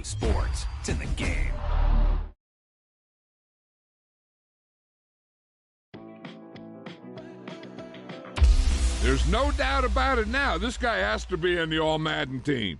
sports. It's in the game. There's no doubt about it now. This guy has to be in the All-Madden team.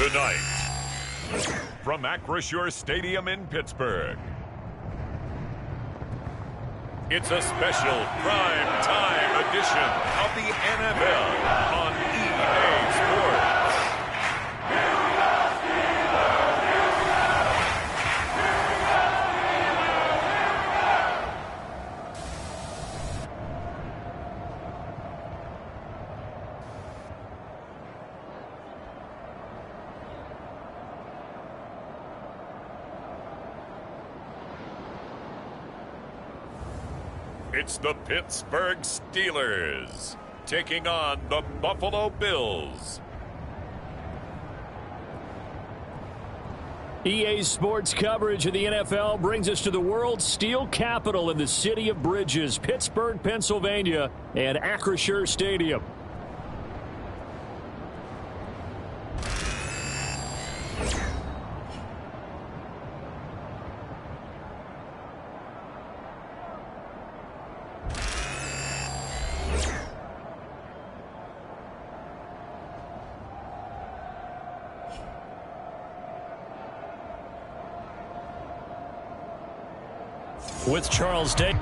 Tonight, from r2r034's Stadium in Pittsburgh, it's a special prime time edition of the NFL on EA Sports. It's the Pittsburgh Steelers taking on the Buffalo Bills. EA Sports coverage of the NFL brings us to the world's steel capital in the city of bridges, Pittsburgh, Pennsylvania, and r2r Stadium. With Charles Day.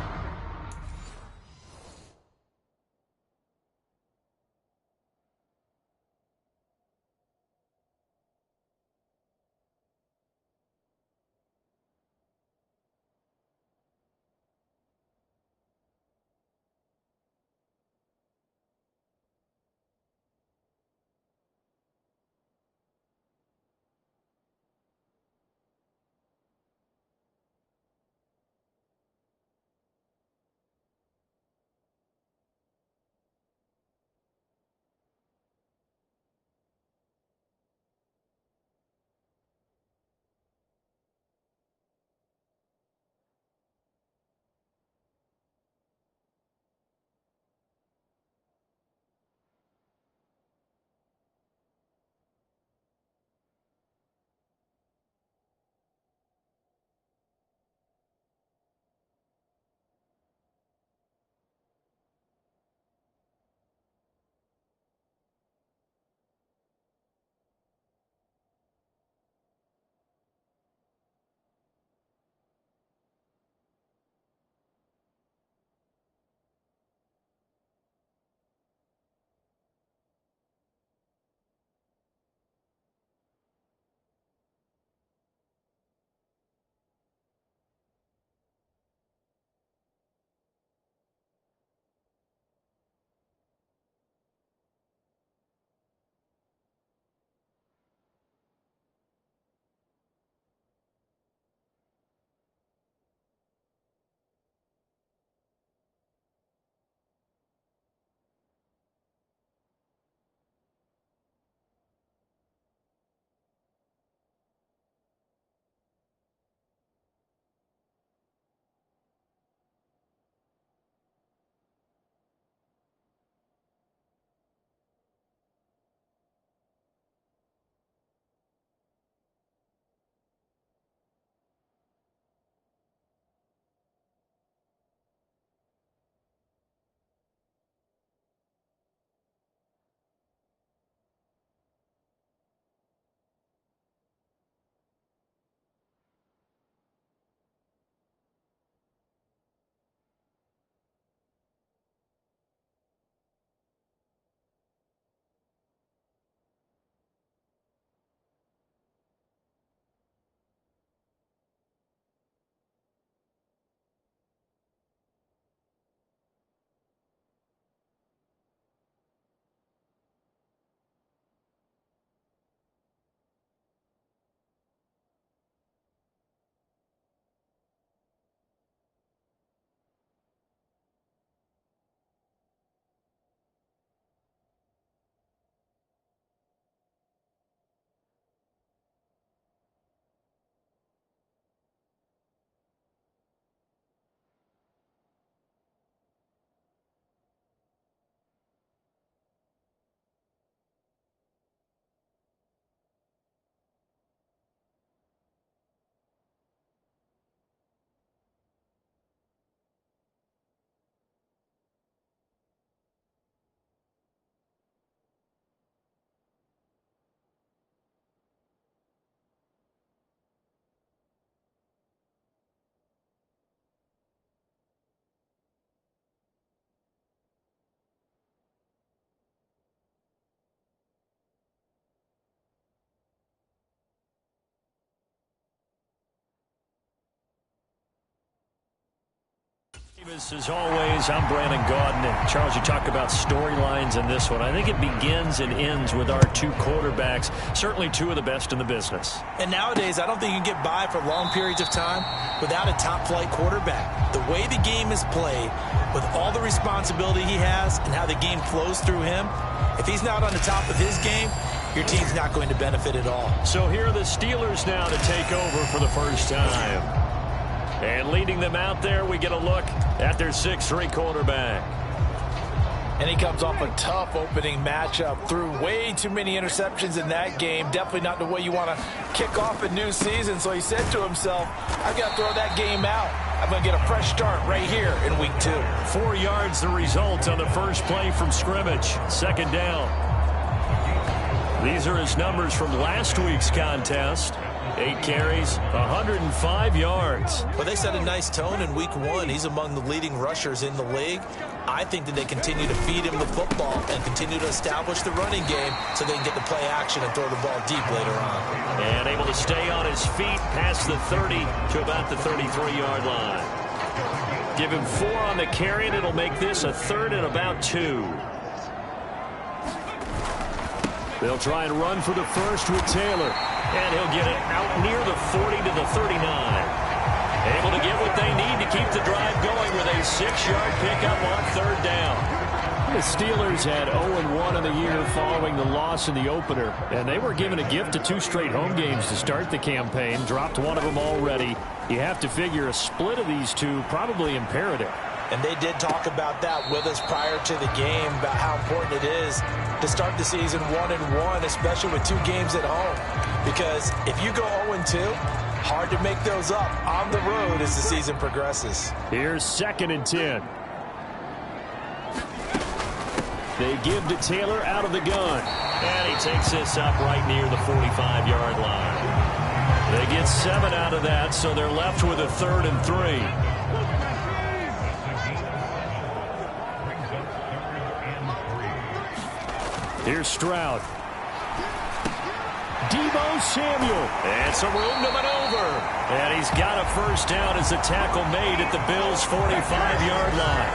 As always, I'm Brandon Gaudin. And Charles, you talk about storylines in this one. I think it begins and ends with our two quarterbacks, certainly two of the best in the business. And nowadays, I don't think you can get by for long periods of time without a top-flight quarterback. The way the game is played, with all the responsibility he has and how the game flows through him, if he's not on the top of his game, your team's not going to benefit at all. So here are the Steelers now to take over for the first time. And leading them out there, we get a look at their 6'3" quarterback. And he comes off a tough opening matchup. Threw way too many interceptions in that game. Definitely not the way you want to kick off a new season. So he said to himself, I've got to throw that game out. I'm going to get a fresh start right here in week 2. 4 yards the result on the first play from scrimmage. Second down. These are his numbers from last week's contest. 8 carries, 105 yards. Well, they set a nice tone in week 1. He's among the leading rushers in the league. I think that they continue to feed him the football and continue to establish the running game so they can get the play action and throw the ball deep later on. And able to stay on his feet past the 30 to about the 33-yard line. Give him 4 on the carry, and it'll make this a 3rd and about 2. They'll try and run for the first with Taylor. And he'll get it out near the 40 to the 39. Able to get what they need to keep the drive going with a 6-yard pickup on 3rd down. The Steelers had 0-1 in the year following the loss in the opener. And they were given a gift of 2 straight home games to start the campaign. Dropped one of them already. You have to figure a split of these two probably imperative. And they did talk about that with us prior to the game, about how important it is to start the season 1-1, especially with 2 games at home. Because if you go 0-2, hard to make those up on the road as the season progresses. Here's 2nd and 10. They give to Taylor out of the gun. And he takes this up right near the 45-yard line. They get 7 out of that, so they're left with a 3rd and 3. Here's Stroud. Deebo Samuel. And some room to maneuver. And he's got a first down as the tackle made at the Bills' 45-yard line.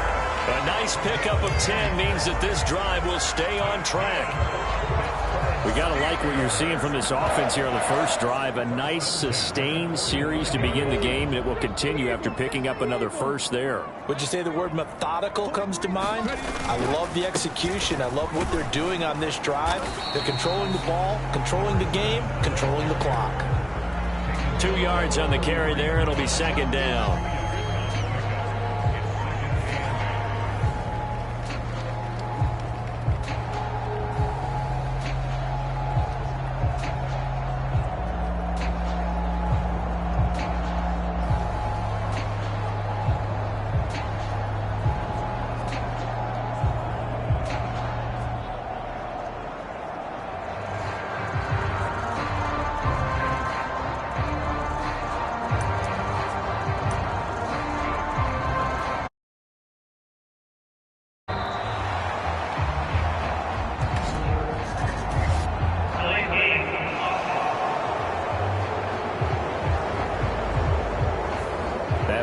A nice pickup of 10 means that this drive will stay on track. We got to like what you're seeing from this offense here on the first drive. A nice sustained series to begin the game, and it will continue after picking up another first there. Would you say the word methodical comes to mind? I love the execution. I love what they're doing on this drive. They're controlling the ball, controlling the game, controlling the clock. 2 yards on the carry there. It'll be 2nd down.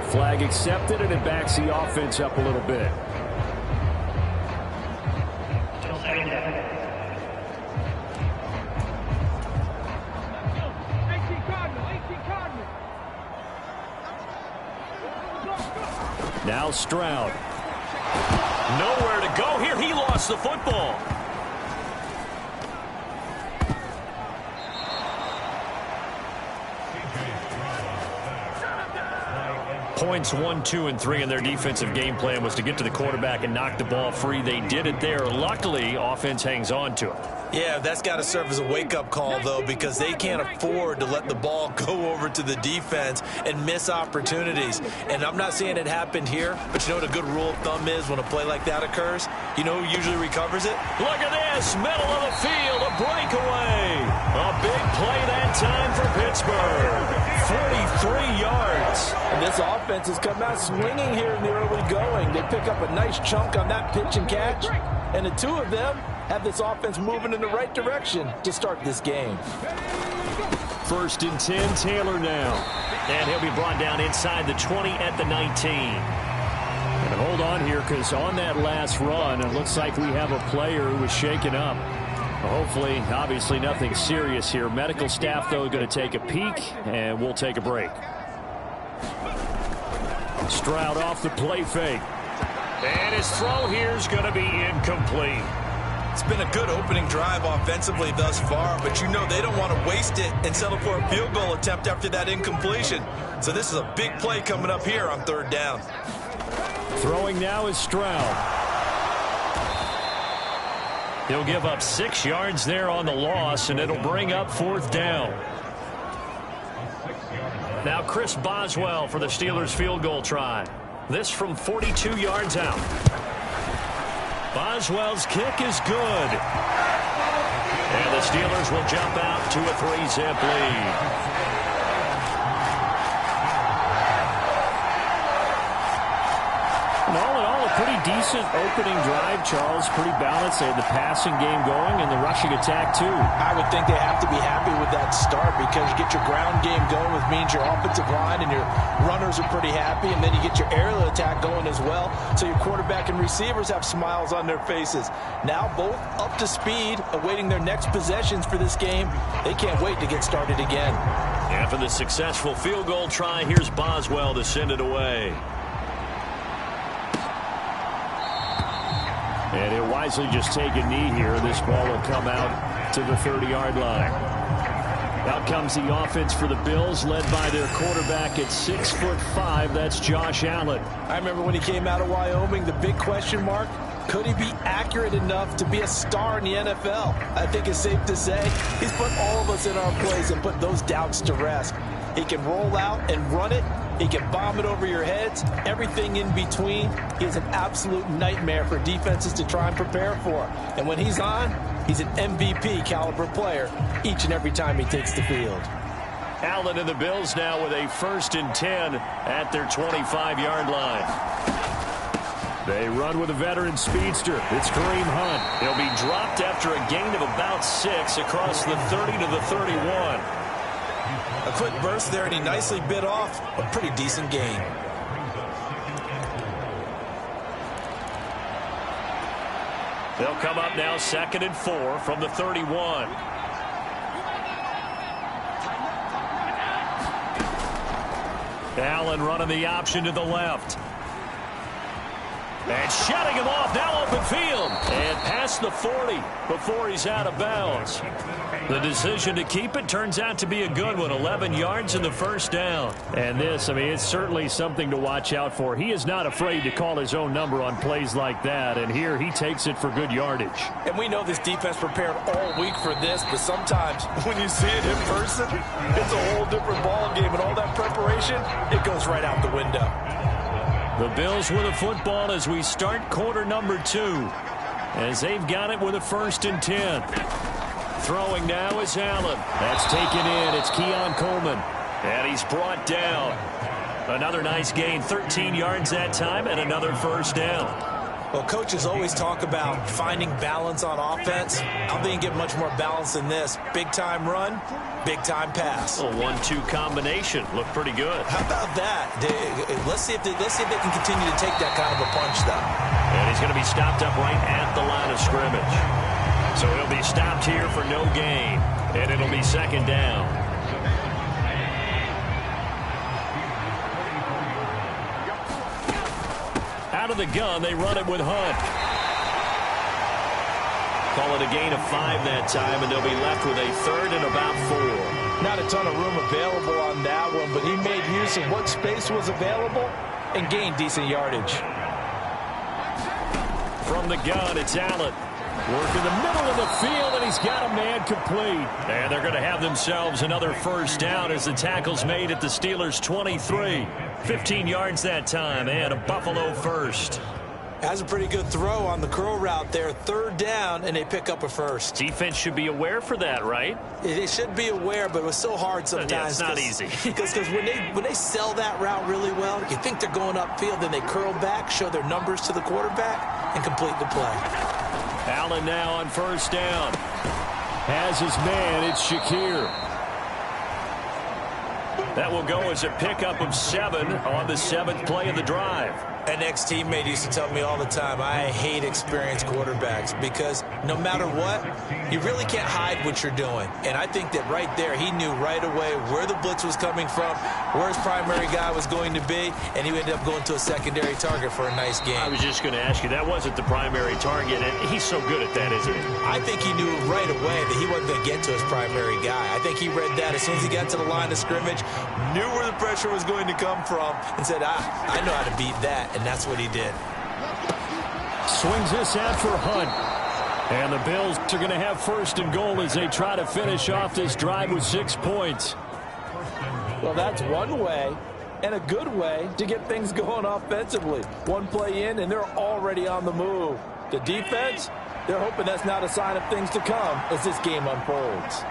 Flag accepted, and it backs the offense up a little bit. Now Stroud. Nowhere to go here. He lost the football. Points 1, 2, and 3 in their defensive game plan was to get to the quarterback and knock the ball free. They did it there. Luckily, offense hangs on to it. Yeah, that's got to serve as a wake-up call, though, because they can't afford to let the ball go over to the defense and miss opportunities. And I'm not saying it happened here, but you know what a good rule of thumb is when a play like that occurs? You know who usually recovers it? Look at this, middle of the field, a breakaway. A big play that time for Pittsburgh. 43 yards. And this offense has come out swinging here in the early going. They pick up a nice chunk on that pitch and catch, and the 2 of them have this offense moving in the right direction to start this game. 1st and 10, Taylor now. And he'll be brought down inside the 20 at the 19. And hold on here, because on that last run, it looks like we have a player who was shaken up. Hopefully, obviously nothing serious here. Medical staff, though, going to take a peek, and we'll take a break. Stroud off the play fake. And his throw here is going to be incomplete. It's been a good opening drive offensively thus far, but you know they don't want to waste it and settle for a field goal attempt after that incompletion. So this is a big play coming up here on 3rd down. Throwing now is Stroud. He'll give up 6 yards there on the loss, and it'll bring up 4th down. Now Chris Boswell for the Steelers field goal try. This from 42 yards out. Boswell's kick is good. And the Steelers will jump out to a 3-zip lead. And all in all, a pretty decent opening drive, Charles. Pretty balanced. They had the passing game going and the rushing attack, too. I would think they have to be happy with that start because you get your ground game going, which means your offensive line and your runners are pretty happy, and then you get your aerial attack going as well. So your quarterback and receivers have smiles on their faces. Now both up to speed, awaiting their next possessions for this game. They can't wait to get started again. After the successful field goal try, here's Boswell to send it away. And he'll wisely just take a knee here. This ball will come out to the 30-yard line. Out comes the offense for the Bills, led by their quarterback at 6'5". That's Josh Allen. I remember when he came out of Wyoming, the big question mark, could he be accurate enough to be a star in the NFL? I think it's safe to say he's put all of us in our place and put those doubts to rest. He can roll out and run it. He can bomb it over your heads. Everything in between. He is an absolute nightmare for defenses to try and prepare for. And when he's on, he's an MVP caliber player each and every time he takes the field. Allen and the Bills now with a 1st and 10 at their 25-yard line. They run with a veteran speedster. It's Kareem Hunt. He'll be dropped after a gain of about 6 across the 30 to the 31. A quick burst there, and he nicely bit off a pretty decent gain. They'll come up now 2nd and 4 from the 31. Allen running the option to the left. And shutting him off, now open field. And past the 40 before he's out of bounds. The decision to keep it turns out to be a good one. 11 yards in the 1st down. And this, I mean, it's certainly something to watch out for. He is not afraid to call his own number on plays like that. And here he takes it for good yardage. And we know this defense prepared all week for this, but sometimes when you see it in person, it's a whole different ball game. And all that preparation, it goes right out the window. The Bills with a football as we start quarter number 2. As they've got it with a 1st and 10. Throwing now is Allen. That's taken in. It's Keon Coleman. And he's brought down. Another nice gain. 13 yards that time and another 1st down. Well, coaches always talk about finding balance on offense. I don't think you get much more balance than this. Big-time run, big-time pass. A 1-2 combination. Looked pretty good. How about that? Let's see if they can continue to take that kind of a punch, though. And he's going to be stopped up right at the line of scrimmage. So he'll be stopped here for no gain. And it'll be 2nd down. Out of the gun, they run it with Hunt. Call it a gain of 5 that time, and they'll be left with a 3rd and about 4. Not a ton of room available on that one, but he made use of what space was available and gained decent yardage. From the gun, it's Allen. Work in the middle of the field, and he's got a man complete. And they're going to have themselves another 1st down as the tackle's made at the Steelers' 23. 15 yards that time, and a Buffalo 1st. Has a pretty good throw on the curl route there. 3rd down, and they pick up a 1st. Defense should be aware for that, right? They should be aware, but it was so hard sometimes. Yeah, it's not easy. Because when they sell that route really well, you think they're going upfield, then they curl back, show their numbers to the quarterback, and complete the play. Allen now on 1st down. Has his man. It's Shakir. That will go as a pickup of 7 on the 7th play of the drive. An ex-teammate used to tell me all the time, I hate experienced quarterbacks because no matter what, you really can't hide what you're doing. And I think that right there, he knew right away where the blitz was coming from, where his primary guy was going to be, and he ended up going to a secondary target for a nice game. I was just going to ask you, that wasn't the primary target, and he's so good at that, isn't he? I think he knew right away that he wasn't going to get to his primary guy. I think he read that as soon as he got to the line of scrimmage, knew where the pressure was going to come from, and said, I know how to beat that. And that's what he did. Swings this out for Hunt. And the Bills are going to have 1st and goal as they try to finish off this drive with 6 points. Well, that's one way and a good way to get things going offensively. One play in, and they're already on the move. The defense, they're hoping that's not a sign of things to come as this game unfolds.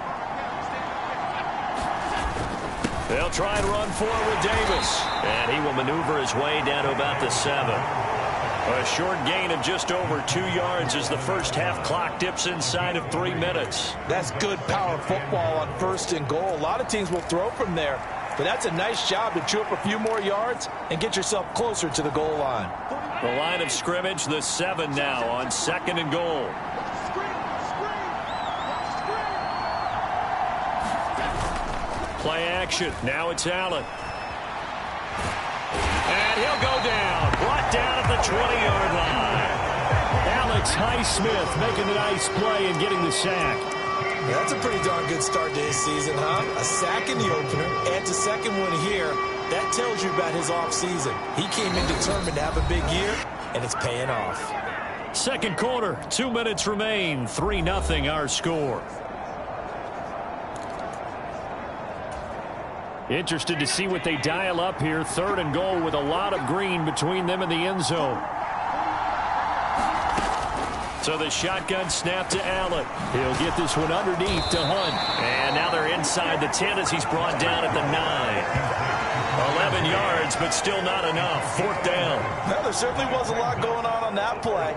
They'll try and run forward with Davis. And he will maneuver his way down to about the 7. A short gain of just over 2 yards as the first half clock dips inside of 3 minutes. That's good power football on 1st and goal. A lot of teams will throw from there, but that's a nice job to chew up a few more yards and get yourself closer to the goal line. The line of scrimmage, the 7 now on 2nd and goal. Play action. Now it's Allen. And he'll go down. Brought down at the 20-yard line. Alex Highsmith making a nice play and getting the sack. Yeah, that's a pretty darn good start to his season, huh? A sack in the opener, and a second one here. That tells you about his offseason. He came in determined to have a big year, and it's paying off. Second quarter, 2 minutes remain. 3-0 our score. Interested to see what they dial up here. 3rd and goal with a lot of green between them and the end zone. So the shotgun snap to Allen. He'll get this one underneath to Hunt. And now they're inside the 10 as he's brought down at the 9. 11 yards, but still not enough. 4th down. Now, there certainly was a lot going on that play.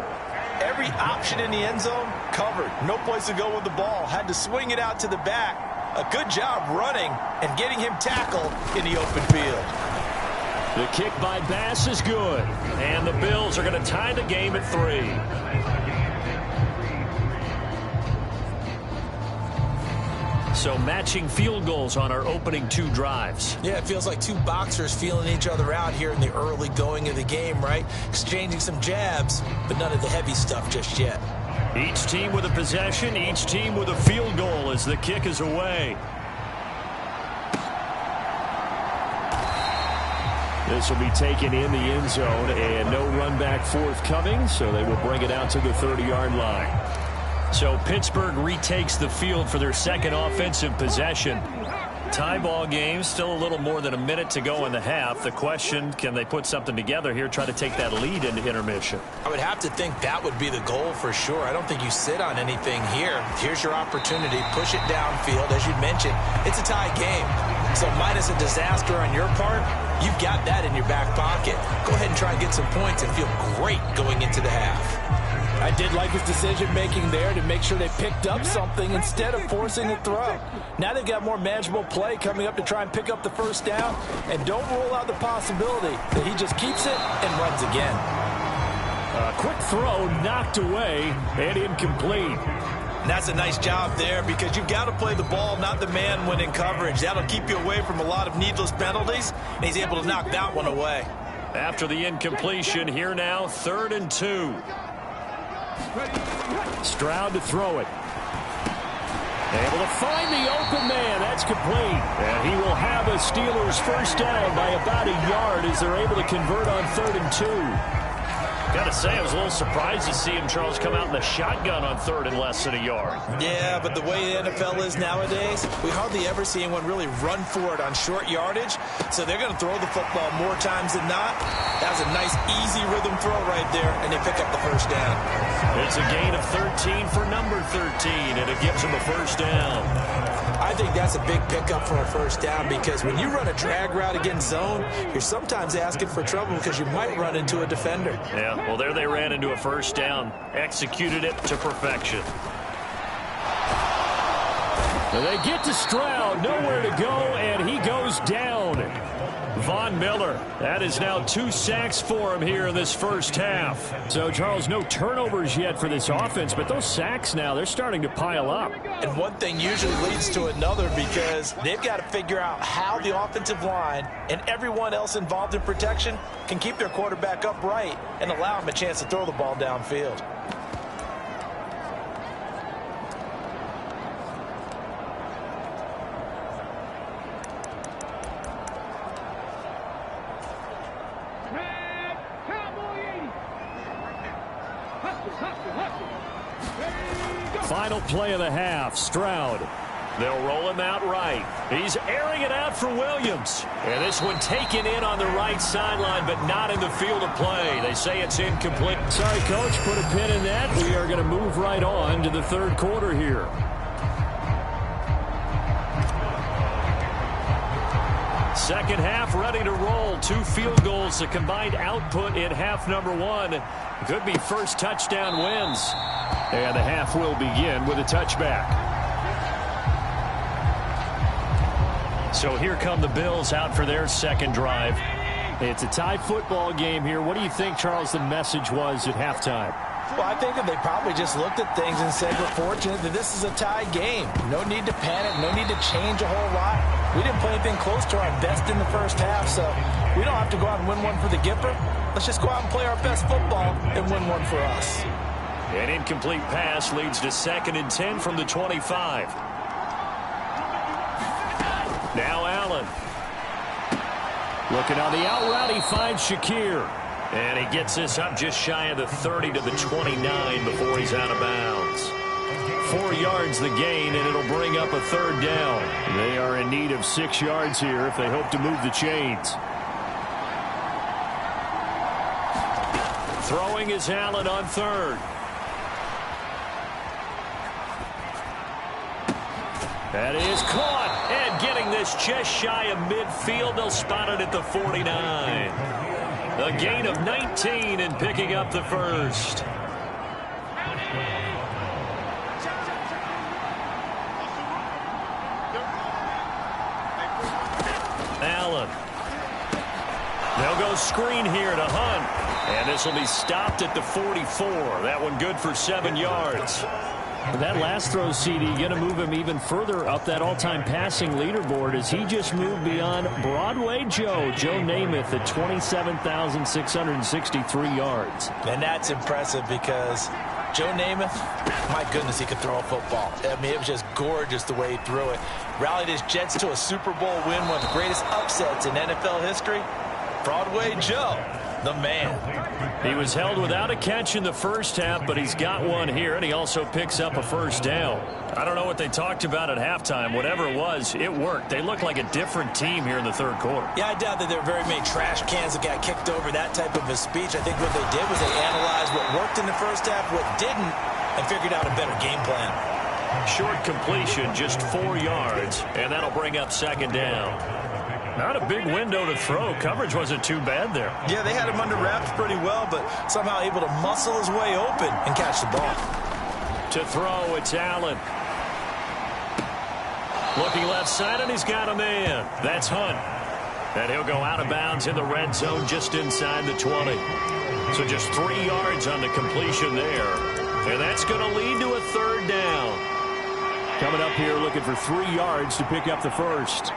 Every option in the end zone covered. No place to go with the ball. Had to swing it out to the back. A good job running and getting him tackled in the open field. The kick by Bass is good. And the Bills are going to tie the game at 3. So matching field goals on our opening 2 drives. Yeah, it feels like 2 boxers feeling each other out here in the early going of the game, right? Exchanging some jabs, but none of the heavy stuff just yet. Each team with a possession, each team with a field goal as the kick is away. This will be taken in the end zone, and no run back forthcoming, so they will bring it out to the 30-yard line. So Pittsburgh retakes the field for their second offensive possession. Tie ball game, still a little more than a minute to go in the half. The question, can they put something together here, try to take that lead into intermission? I would have to think that would be the goal for sure. I don't think you sit on anything here. Here's your opportunity. Push it downfield. As you mentioned, it's a tie game. So minus a disaster on your part, you've got that in your back pocket. Go ahead and try and get some points and feel great going into the half. I did like his decision-making there to make sure they picked up something instead of forcing the throw. Now they've got more manageable play coming up to try and pick up the 1st down, and don't rule out the possibility that he just keeps it and runs again. A quick throw knocked away and incomplete. And that's a nice job there because you've got to play the ball, not the man when in coverage. That'll keep you away from a lot of needless penalties, and he's able to knock that one away. After the incompletion, here now, 3rd and 2. Stroud to throw it. Able to find the open man. That's complete. And he will have a Steelers 1st down by about a yard as they're able to convert on 3rd and 2. Got to say, I was a little surprised to see him, Charles, come out in the shotgun on 3rd and less than a yard. Yeah, but the way the NFL is nowadays, we hardly ever see anyone really run for it on short yardage. So they're going to throw the football more times than not. That was a nice, easy rhythm throw right there, and they pick up the 1st down. It's a gain of 13 for number 13, and it gives him a 1st down. I think that's a big pickup for a 1st down because when you run a drag route against zone, you're sometimes asking for trouble because you might run into a defender. Yeah, well, there they ran into a 1st down. Executed it to perfection. They get to Stroud, nowhere to go, and he goes down. Von Miller. That is now 2 sacks for him here in this first half. So, Charles, no turnovers yet for this offense, but those sacks now, they're starting to pile up. And one thing usually leads to another because they've got to figure out how the offensive line and everyone else involved in protection can keep their quarterback upright and allow him a chance to throw the ball downfield. Final play of the half, Stroud. They'll roll him out right. He's airing it out for Williams. And this one taken in on the right sideline, but not in the field of play. They say it's incomplete. Sorry, Coach, put a pin in that. We are going to move right on to the third quarter here. Second half ready to roll. 2 field goals, the combined output in half number 1. Could be first touchdown wins. And the half will begin with a touchback. So here come the Bills out for their second drive. It's a tie football game here. What do you think, Charles, the message was at halftime? Well, I think that they probably just looked at things and said, we're fortunate that this is a tie game. No need to panic, no need to change a whole lot. We didn't play anything close to our best in the first half, so we don't have to go out and win one for the Gipper. Let's just go out and play our best football and win one for us. An incomplete pass leads to 2nd and 10 from the 25. Now Allen. Looking on the out route, he finds Shakir. And he gets this up just shy of the 30 to the 29 before he's out of bounds. 4 yards the gain, and it'll bring up a third down. They are in need of 6 yards here if they hope to move the chains. Throwing is Allen on third. That is caught, and getting this just shy of midfield. They'll spot it at the 49. A gain of 19 and picking up the first. Allen. They'll go screen here to Hunt. And this will be stopped at the 44. That one good for 7 yards. That last throw, CD, going to move him even further up that all-time passing leaderboard as he just moved beyond Broadway Joe Namath at 27,663 yards. And that's impressive because Joe Namath, my goodness, he could throw a football. I mean, it was just gorgeous the way he threw it. Rallied his Jets to a Super Bowl win, one of the greatest upsets in NFL history. Broadway Joe, the man. He was held without a catch in the first half, but he's got one here, and he also picks up a first down. I don't know what they talked about at halftime. Whatever it was, it worked. They look like a different team here in the third quarter. Yeah, I doubt that there were very many trash cans that got kicked over, that type of a speech. I think what they did was they analyzed what worked in the first half, what didn't, and figured out a better game plan. Short completion, just 4 yards, and that'll bring up second down. Not a big window to throw. Coverage wasn't too bad there. Yeah, they had him under wraps pretty well, but somehow able to muscle his way open and catch the ball. To throw, it's Allen. Looking left side, and he's got a man. That's Hunt. And he'll go out of bounds in the red zone just inside the 20. So just 3 yards on the completion there. And that's going to lead to a third down. Coming up here looking for 3 yards to pick up the first.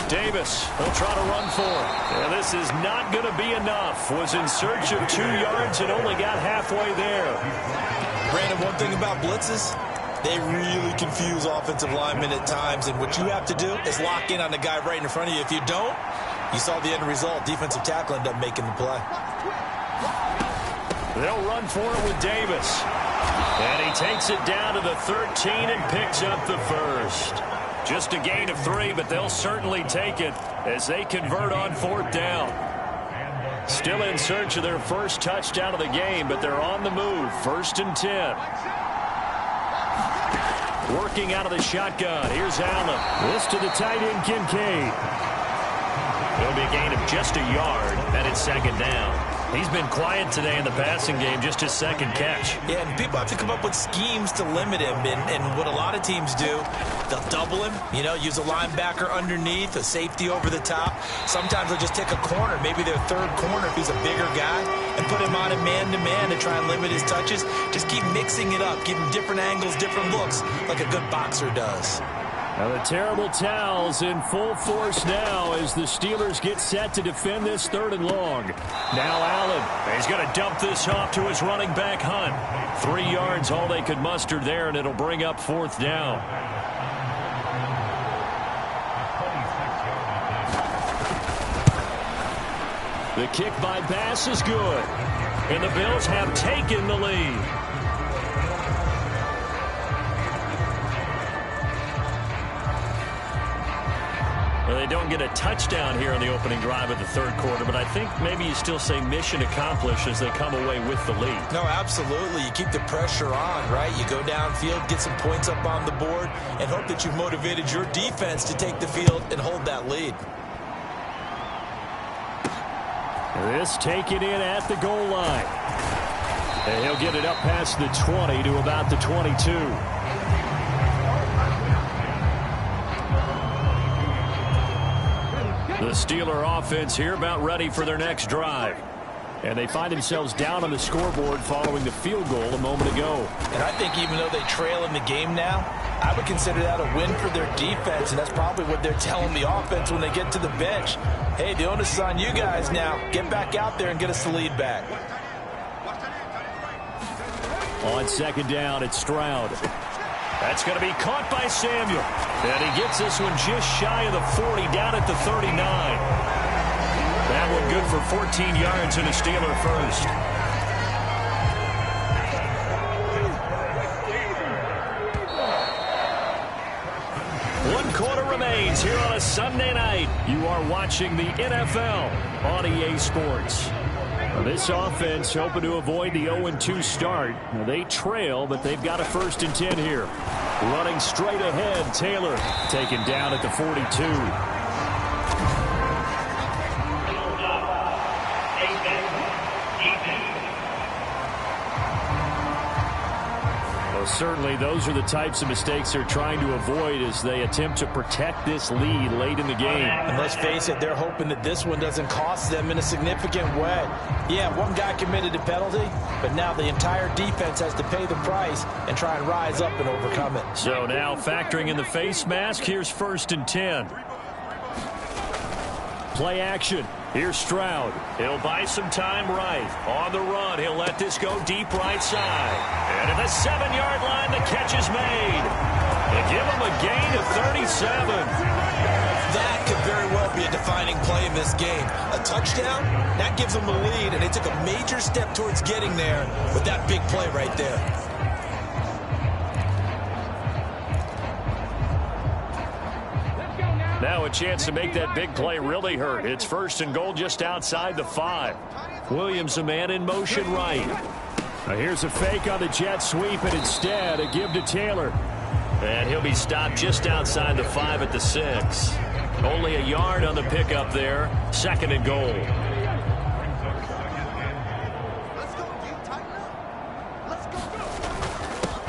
Davis, he'll try to run for it. And this is not going to be enough. Was in search of 2 yards and only got halfway there. Brandon, one thing about blitzes, they really confuse offensive linemen at times. And what you have to do is lock in on the guy right in front of you. If you don't, you saw the end result. Defensive tackle ended up making the play. They'll run for it with Davis. And he takes it down to the 13 and picks up the first. Just a gain of 3, but they'll certainly take it as they convert on fourth down. Still in search of their first touchdown of the game, but they're on the move. 1st and 10. Working out of the shotgun. Here's Allen. This to the tight end, Kincaid. It'll be a gain of just a yard, and it's second down. He's been quiet today in the passing game, just his second catch. Yeah, and people have to come up with schemes to limit him. And what a lot of teams do, they'll double him, use a linebacker underneath, a safety over the top. Sometimes they'll just take a corner, maybe their third corner if he's a bigger guy, and put him on a man-to-man to try and limit his touches. Just keep mixing it up, give him different angles, different looks, like a good boxer does. Now the terrible towels in full force now as the Steelers get set to defend this 3rd and long. Now Allen, he's going to dump this off to his running back Hunt. 3 yards, all they could muster there, and it'll bring up 4th down. The kick by Bass is good, and the Bills have taken the lead. They don't get a touchdown here in the opening drive of the 3rd quarter, but I think maybe you still say mission accomplished as they come away with the lead. No, absolutely. You keep the pressure on, right? You go downfield, get some points up on the board, and hope that you've motivated your defense to take the field and hold that lead. This taken in at the goal line. And he'll get it up past the 20 to about the 22. The Steeler offense here about ready for their next drive. And they find themselves down on the scoreboard following the field goal a moment ago. And I think even though they trail in the game now, I would consider that a win for their defense, and that's probably what they're telling the offense when they get to the bench. Hey, the onus is on you guys now. Get back out there and get us the lead back. On 2nd down, it's Stroud. That's going to be caught by Samuel. And he gets this one just shy of the 40, down at the 39. That one good for 14 yards and a Steeler first. 1 quarter remains here on a Sunday night. You are watching the NFL on EA Sports. This offense hoping to avoid the 0-2 start. Now they trail, but they've got a 1st and 10 here. Running straight ahead, Taylor taken down at the 42. Well, certainly those are the types of mistakes they're trying to avoid as they attempt to protect this lead late in the game. And let's face it, they're hoping that this one doesn't cost them in a significant way. Yeah, one guy committed a penalty, but now the entire defense has to pay the price and try and rise up and overcome it. So now factoring in the face mask, here's 1st and 10. Play action. Here's Stroud. He'll buy some time right. On the run, he'll let this go deep right side. And at the 7-yard line, the catch is made. They give him a gain of 37. That could very well be a defining play in this game. A touchdown, that gives them a lead, and they took a major step towards getting there with that big play right there. Now a chance to make that big play really hurt. It's 1st and goal just outside the 5. Williams, a man in motion right. Now here's a fake on the jet sweep, and instead a give to Taylor. And he'll be stopped just outside the 5 at the 6. Only a yard on the pickup there. 2nd and goal.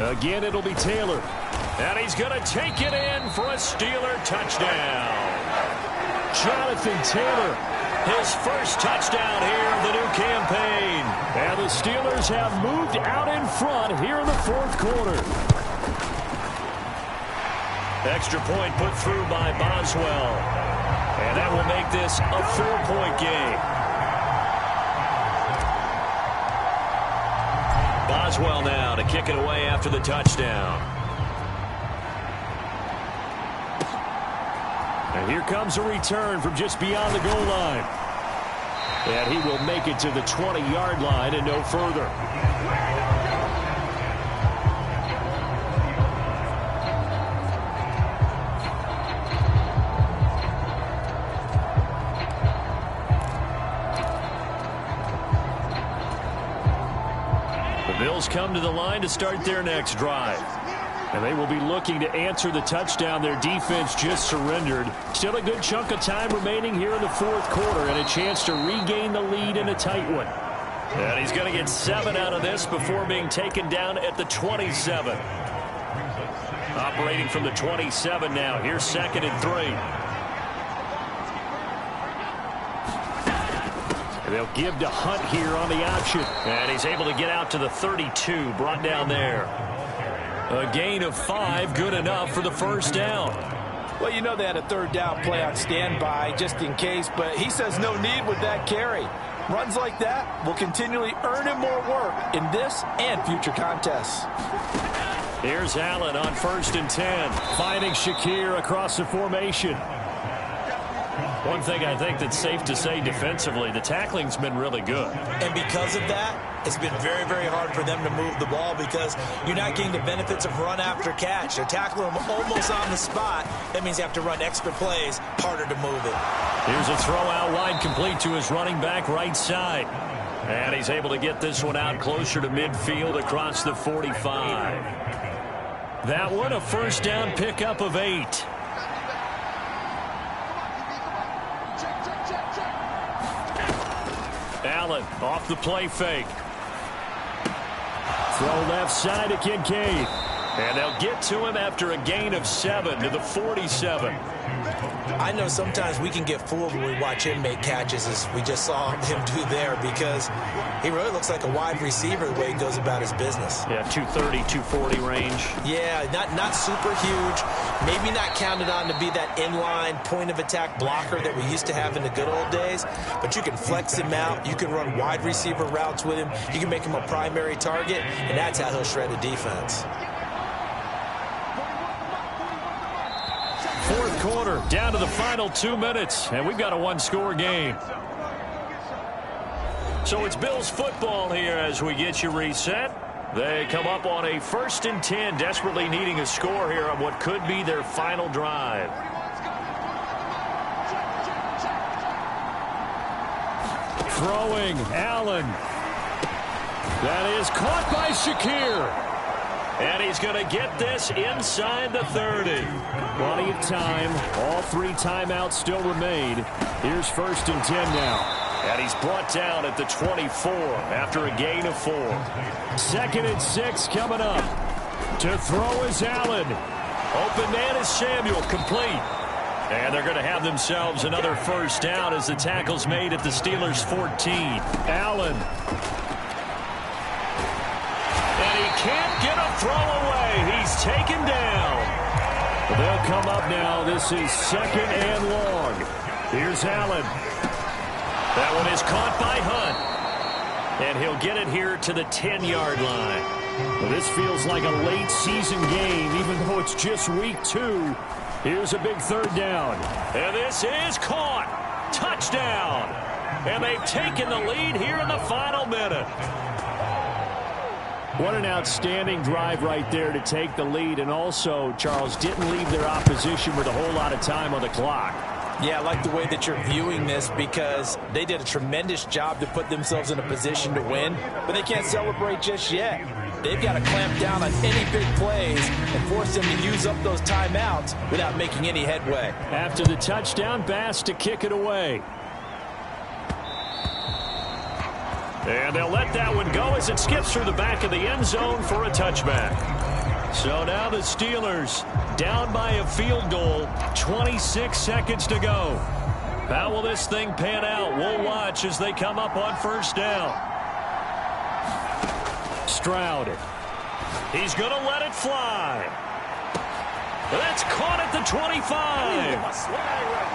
Again, it'll be Taylor. And he's going to take it in for a Steeler touchdown. Jonathan Taylor, his 1st touchdown here of the new campaign. And the Steelers have moved out in front here in the 4th quarter. Extra point put through by Boswell. And that will make this a 4-point game. Boswell now to kick it away after the touchdown. And here comes a return from just beyond the goal line. And he will make it to the 20-yard line and no further. The Bills come to the line to start their next drive. And they will be looking to answer the touchdown their defense just surrendered. Still a good chunk of time remaining here in the 4th quarter and a chance to regain the lead in a tight one. And he's going to get 7 out of this before being taken down at the 27. Operating from the 27 now. Here's 2nd and 3. And they'll give to Hunt here on the option. And he's able to get out to the 32, brought down there. A gain of 5, good enough for the first down. Well, you know they had a 3rd down play on standby just in case, but he says no need with that carry. Runs like that will continually earn him more work in this and future contests. Here's Allen on 1st and 10. Finding Shakir across the formation. One thing I think that's safe to say defensively, the tackling's been really good. And because of that, it's been very, very hard for them to move the ball because you're not getting the benefits of run after catch. They're tackling them almost on the spot. That means you have to run extra plays, harder to move it. Here's a throw out wide complete to his running back right side. And he's able to get this one out closer to midfield across the 45. That one a first down pickup of 8. Allen off the play fake. Throw left side to Kincaid. And they'll get to him after a gain of 7 to the 47. I know sometimes we can get fooled when we watch him make catches as we just saw him do there because he really looks like a wide receiver the way he goes about his business. Yeah, 230, 240 range. Yeah, not super huge. Maybe not counted on to be that inline point of attack blocker that we used to have in the good old days. But you can flex him out. You can run wide receiver routes with him. You can make him a primary target, and that's how he'll shred a defense. 4th quarter, down to the final 2 minutes, and we've got a 1-score game. So it's Bills football here as we get you reset. They come up on a 1st and 10, desperately needing a score here on what could be their final drive. Throwing, Allen. That is caught by Shakir. And he's going to get this inside the 30. Plenty of time. All 3 timeouts still remain. Here's 1st and 10 now. And he's brought down at the 24 after a gain of 4. 2nd and 6 coming up. To throw is Allen. Open man is Samuel, complete. And they're going to have themselves another first down as the tackle's made at the Steelers' 14. Allen. And he can't get a throw away. He's taken down. They'll come up now. This is 2nd and long. Here's Allen. That one is caught by Hunt. And he'll get it here to the 10-yard line. Well, this feels like a late season game, even though it's just week 2. Here's a big 3rd down. And this is caught. Touchdown. And they've taken the lead here in the final minute. What an outstanding drive right there to take the lead. And also, Charles, didn't leave their opposition with a whole lot of time on the clock. Yeah, I like the way that you're viewing this because they did a tremendous job to put themselves in a position to win, but they can't celebrate just yet. They've got to clamp down on any big plays and force them to use up those timeouts without making any headway. After the touchdown, Bass to kick it away. And they'll let that one go as it skips through the back of the end zone for a touchback. So now the Steelers down by a field goal, 26 seconds to go. How will this thing pan out? We'll watch as they come up on first down. Stroud. He's going to let it fly. That's caught at the 25.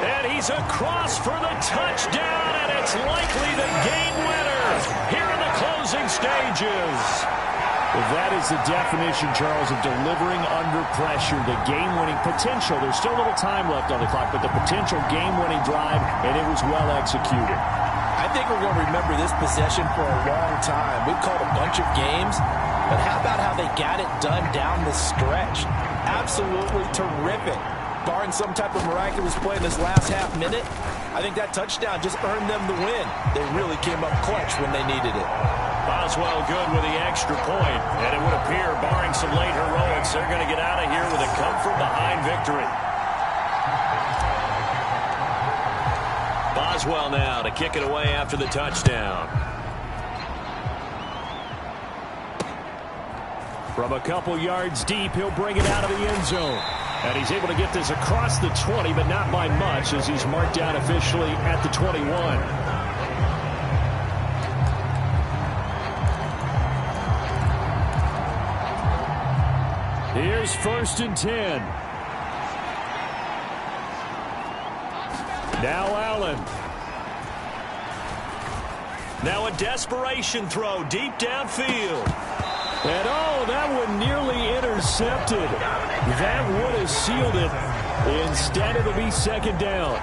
And he's across for the touchdown, and it's likely the game winner here in the closing stages. Well, that is the definition, Charles, of delivering under pressure. The game-winning potential. There's still a little time left on the clock, but the potential game-winning drive, and it was well executed. I think we're going to remember this possession for a long time. We've called a bunch of games, but how about how they got it done down the stretch? Absolutely terrific. Barring some type of miraculous play in this last half minute, I think that touchdown just earned them the win. They really came up clutch when they needed it. Boswell good with the extra point, and it would appear, barring some late heroics, they're going to get out of here with a come-from-behind victory. Boswell now to kick it away after the touchdown. From a couple yards deep, he'll bring it out of the end zone. And he's able to get this across the 20, but not by much, as he's marked down officially at the 21. Here's 1st and 10. Now Allen. Now a desperation throw deep downfield. And oh, that one nearly intercepted. That would have sealed it. Instead, it'll be 2nd down.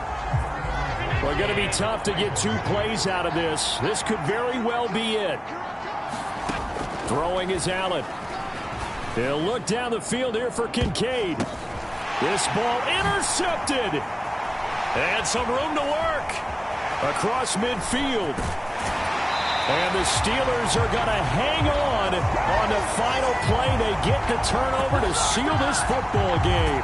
We're going to be tough to get 2 plays out of this. This could very well be it. Throwing is Allen. He'll look down the field here for Kincaid. This ball intercepted. And some room to work. Across midfield. And the Steelers are going to hang on the final play. They get the turnover to seal this football game.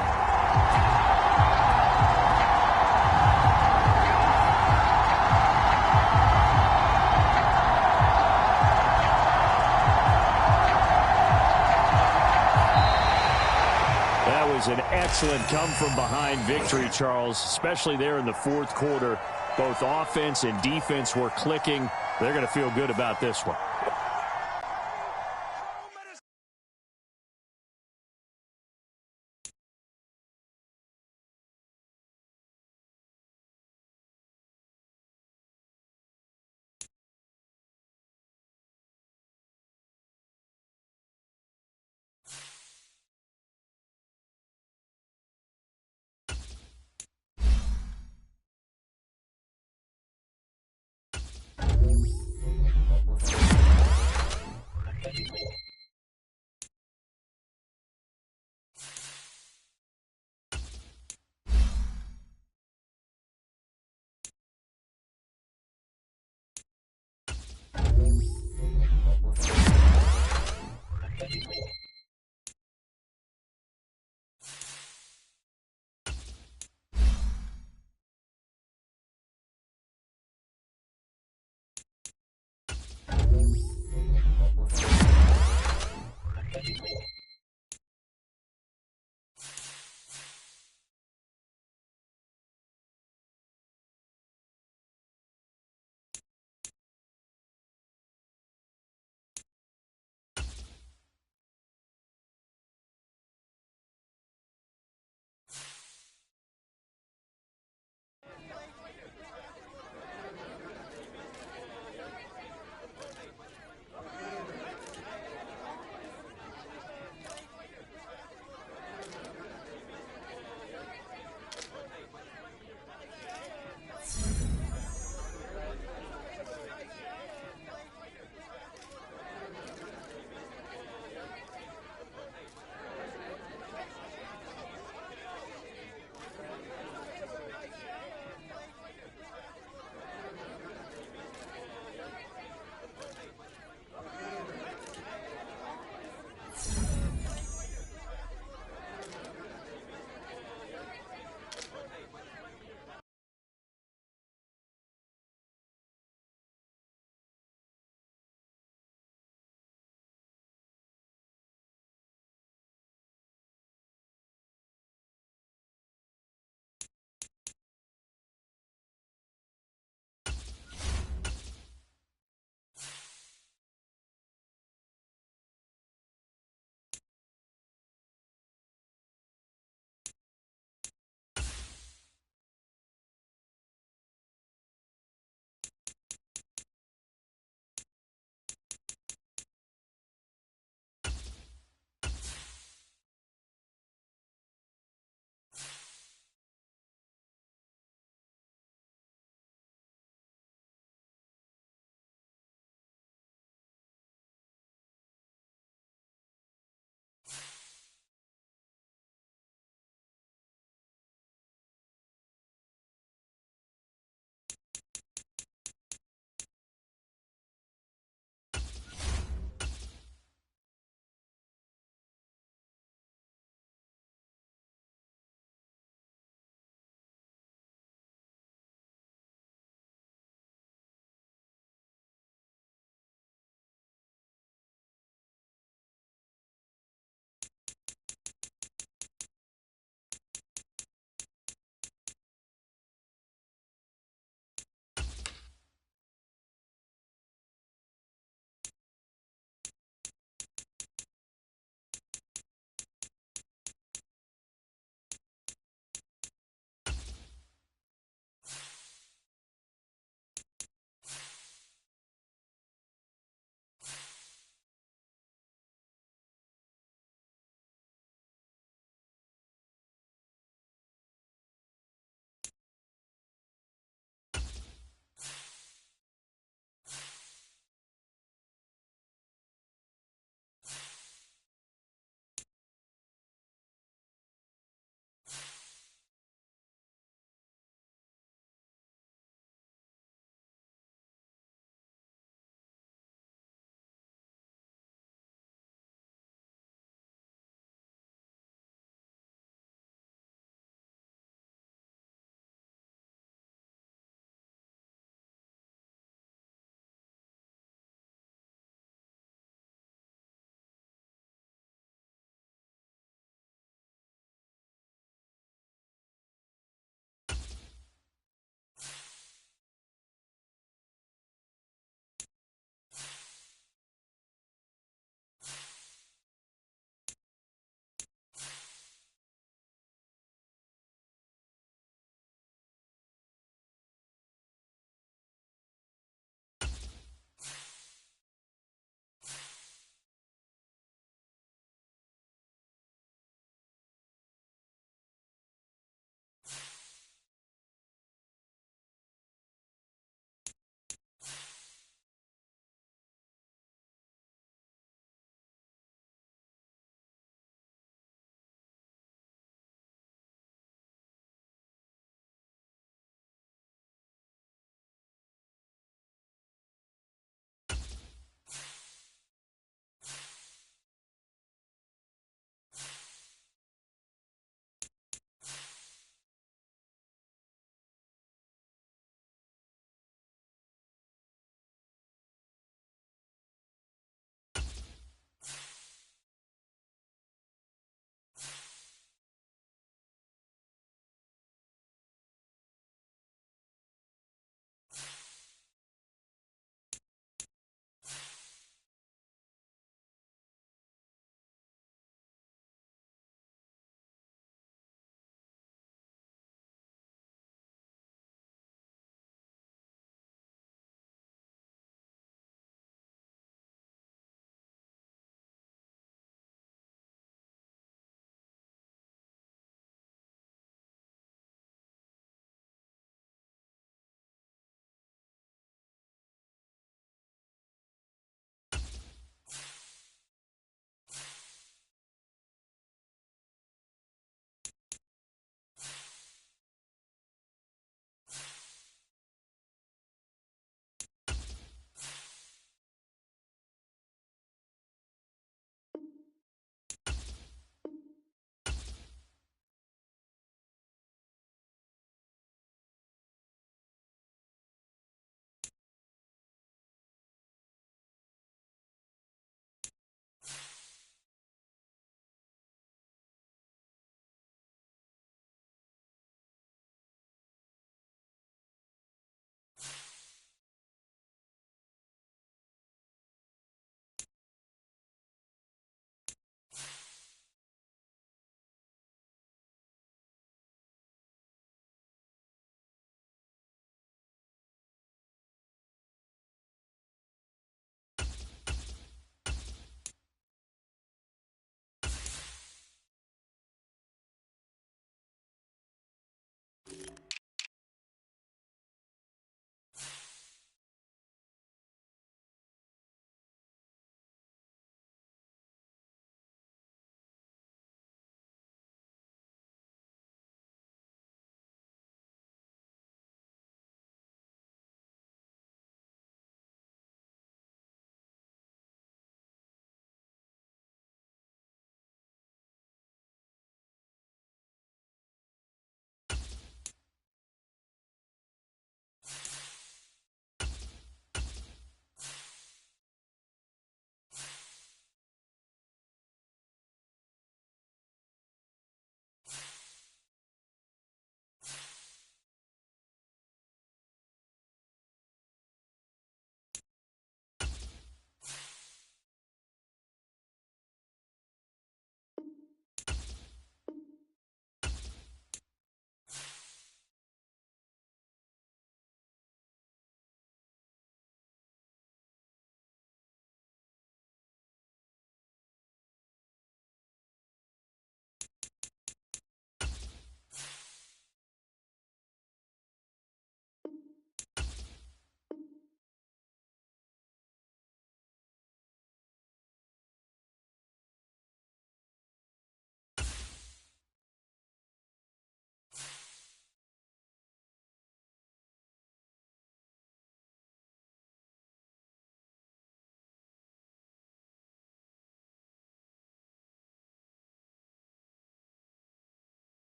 That was an excellent come-from-behind victory, Charles, especially there in the 4th quarter. Both offense and defense were clicking. They're going to feel good about this one.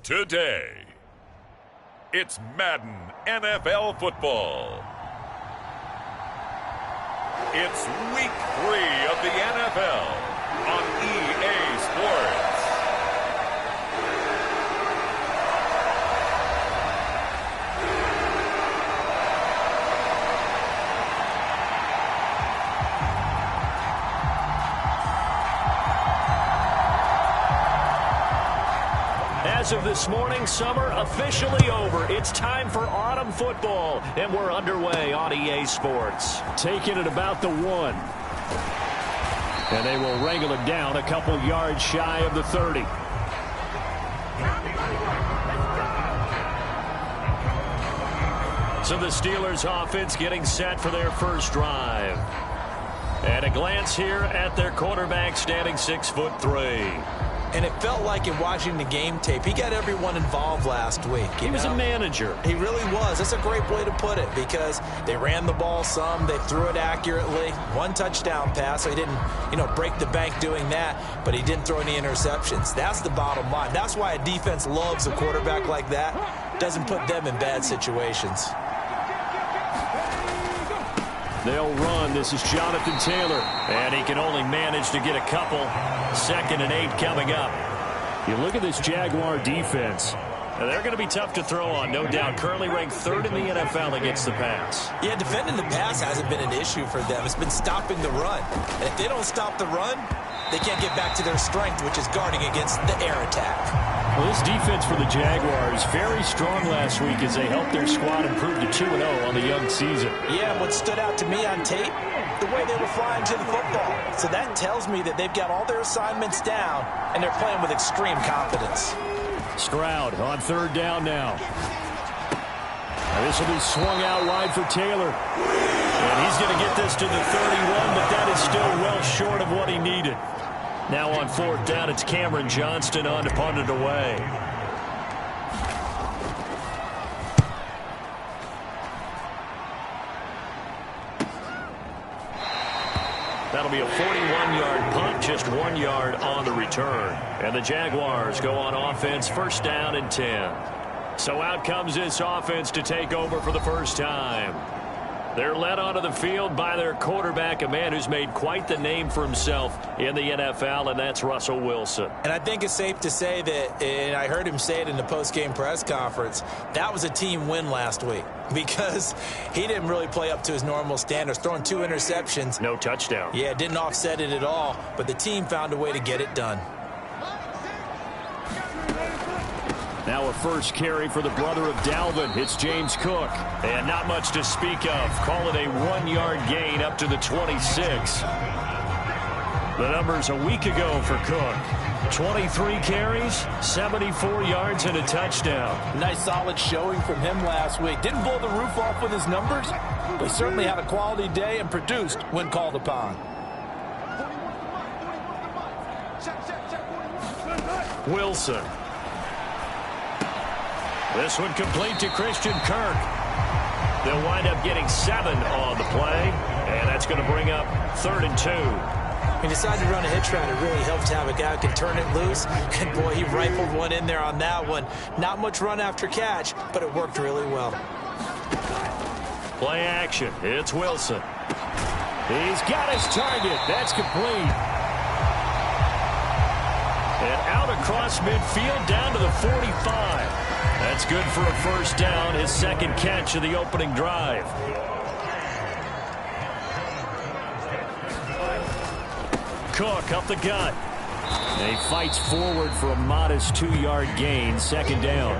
Today, it's Madden NFL football. It's week 3 of the NFL on EA Sports. As of this morning, summer officially over. It's time for autumn football, and we're underway on EA Sports. Taking it about the 1. And they will wrangle it down a couple yards shy of the 30. So the Steelers offense getting set for their first drive. And a glance here at their quarterback standing 6'3". And it felt like in watching the game tape, he got everyone involved last week. He was a manager. He really was. That's a great way to put it because they ran the ball some. They threw it accurately. 1 touchdown pass, so he didn't, break the bank doing that, but he didn't throw any interceptions. That's the bottom line. That's why a defense loves a quarterback like that. Doesn't put them in bad situations. They'll run. This is Jonathan Taylor. And he can only manage to get a couple. 2nd and 8 coming up. You look at this Jaguar defense. Now, they're going to be tough to throw on, no doubt. Currently ranked 3rd in the NFL against the pass. Yeah, defending the pass hasn't been an issue for them. It's been stopping the run. And if they don't stop the run, they can't get back to their strength, which is guarding against the air attack. Well, this defense for the Jaguars very strong last week as they helped their squad improve to 2-0 on the young season. Yeah, what stood out to me on tape, the way they were flying to the football. So that tells me that they've got all their assignments down, and they're playing with extreme confidence. Stroud on 3rd down now. And this will be swung out wide for Taylor. And he's going to get this to the 31, but that is still well short of what he needed. Now on 4th down, it's Cameron Johnston on to punt it away. That'll be a 41-yard punt, just 1 yard on the return. And the Jaguars go on offense, 1st down and 10. So out comes this offense to take over for the first time. They're led onto the field by their quarterback, a man who's made quite the name for himself in the NFL, and that's Russell Wilson. And I think it's safe to say that, and I heard him say it in the post-game press conference, that was a team win last week because he didn't really play up to his normal standards, throwing 2 interceptions. No touchdown. Yeah, didn't offset it at all, but the team found a way to get it done. Now a first carry for the brother of Dalvin. It's James Cook. And not much to speak of. Call it a 1-yard gain up to the 26. The numbers a week ago for Cook. 23 carries, 74 yards, and a touchdown. Nice solid showing from him last week. Didn't blow the roof off with his numbers, but he certainly had a quality day and produced when called upon. Wilson. This one complete to Christian Kirk. They'll wind up getting 7 on the play, and that's going to bring up 3rd and 2. He decided to run a hitch route. It really helped to have a guy who can turn it loose. And, boy, he rifled one in there on that one. Not much run after catch, but it worked really well. Play action. It's Wilson. He's got his target. That's complete. And out across midfield down to the 45. That's good for a first down, his 2nd catch of the opening drive. Cook up the gut. And he fights forward for a modest 2-yard gain, 2nd down.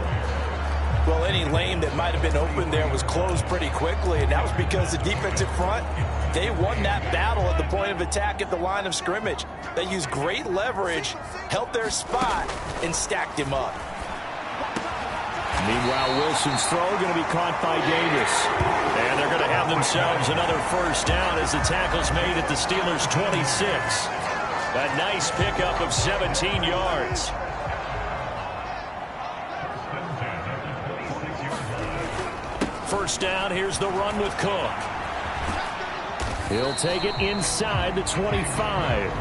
Well, any lane that might have been open there was closed pretty quickly, and that was because the defensive front, they won that battle at the point of attack at the line of scrimmage. They used great leverage, held their spot, and stacked him up. Meanwhile, Wilson's throw going to be caught by Davis. And they're going to have themselves another first down as the tackle's made at the Steelers' 26. A nice pickup of 17 yards. First down, here's the run with Cook. He'll take it inside the 25.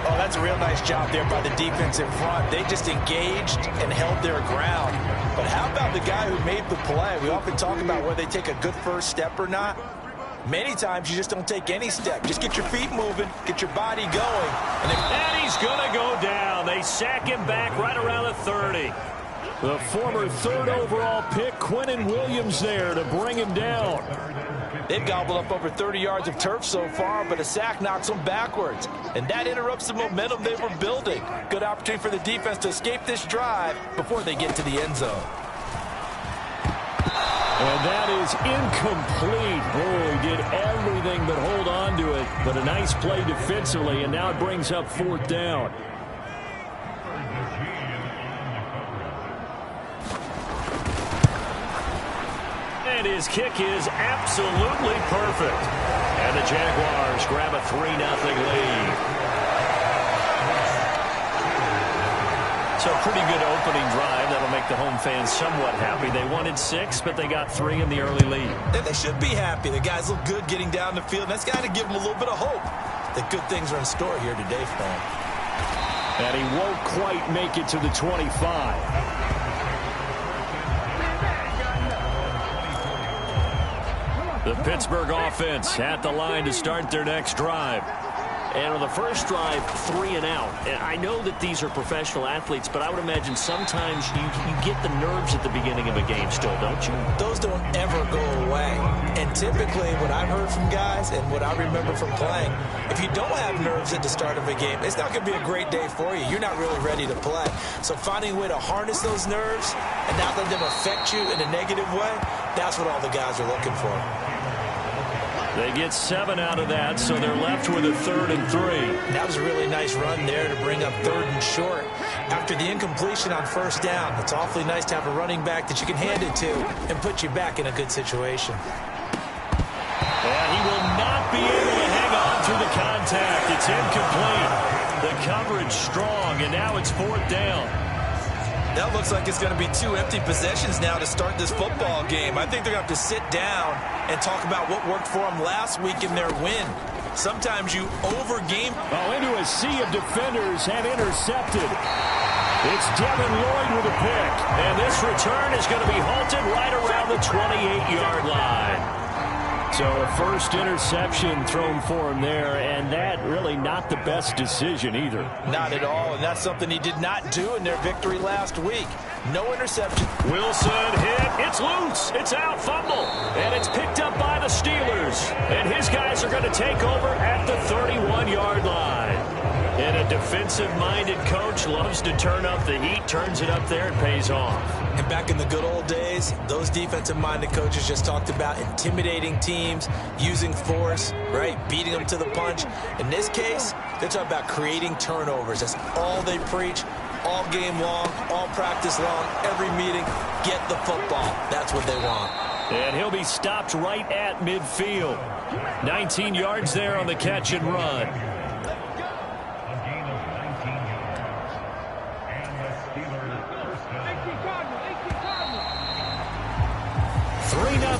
Oh, that's a real nice job there by the defensive front. They just engaged and held their ground. But how about the guy who made the play? We often talk about whether they take a good first step or not. Many times you just don't take any step. Just get your feet moving, get your body going. And he's going to go down. They sack him back right around the 30. The former 3rd overall pick, Quinnen Williams, there to bring him down. They've gobbled up over 30 yards of turf so far, but a sack knocks them backwards. And that interrupts the momentum they were building. Good opportunity for the defense to escape this drive before they get to the end zone. And that is incomplete. Boy, he did everything but hold on to it. But a nice play defensively, and now it brings up 4th down. And his kick is absolutely perfect. And the Jaguars grab a 3-0 lead. So a pretty good opening drive. That'll make the home fans somewhat happy. They wanted 6, but they got 3 in the early lead. And they should be happy. The guys look good getting down the field. That's got to give them a little bit of hope that good things are in store here today for them. And he won't quite make it to the 25. The Pittsburgh offense at the line to start their next drive. And on the first drive, 3 and out. And I know that these are professional athletes, but I would imagine sometimes you get the nerves at the beginning of a game still, don't you? Those don't ever go away. And typically what I've heard from guys and what I remember from playing, if you don't have nerves at the start of a game, it's not going to be a great day for you. You're not really ready to play. So finding a way to harness those nerves and not let them affect you in a negative way, that's what all the guys are looking for. They get 7 out of that, so they're left with a 3rd and 3. That was a really nice run there to bring up 3rd and short. After the incompletion on first down, it's awfully nice to have a running back that you can hand it to and put you back in a good situation. And he will not be able to hang on through the contact. It's incomplete. The coverage strong, and now it's 4th down. That looks like it's going to be 2 empty possessions now to start this football game. I think they're going to have to sit down and talk about what worked for them last week in their win. Sometimes you overgame. Oh, into a sea of defenders and intercepted. It's Devin Lloyd with a pick. And this return is going to be halted right around the 28-yard line. So a first interception thrown for him there, and that really not the best decision either. Not at all, and that's something he did not do in their victory last week. No interception. Wilson hit. It's loose. It's out. Fumble. And it's picked up by the Steelers. And his guys are going to take over at the 31-yard line. And a defensive-minded coach loves to turn up the heat, turns it up there, and pays off. And back in the good old days, those defensive-minded coaches just talked about intimidating teams, using force, right, beating them to the punch. In this case, they're talking about creating turnovers. That's all they preach, all game long, all practice long, every meeting. Get the football. That's what they want. And he'll be stopped right at midfield. 19 yards there on the catch and run.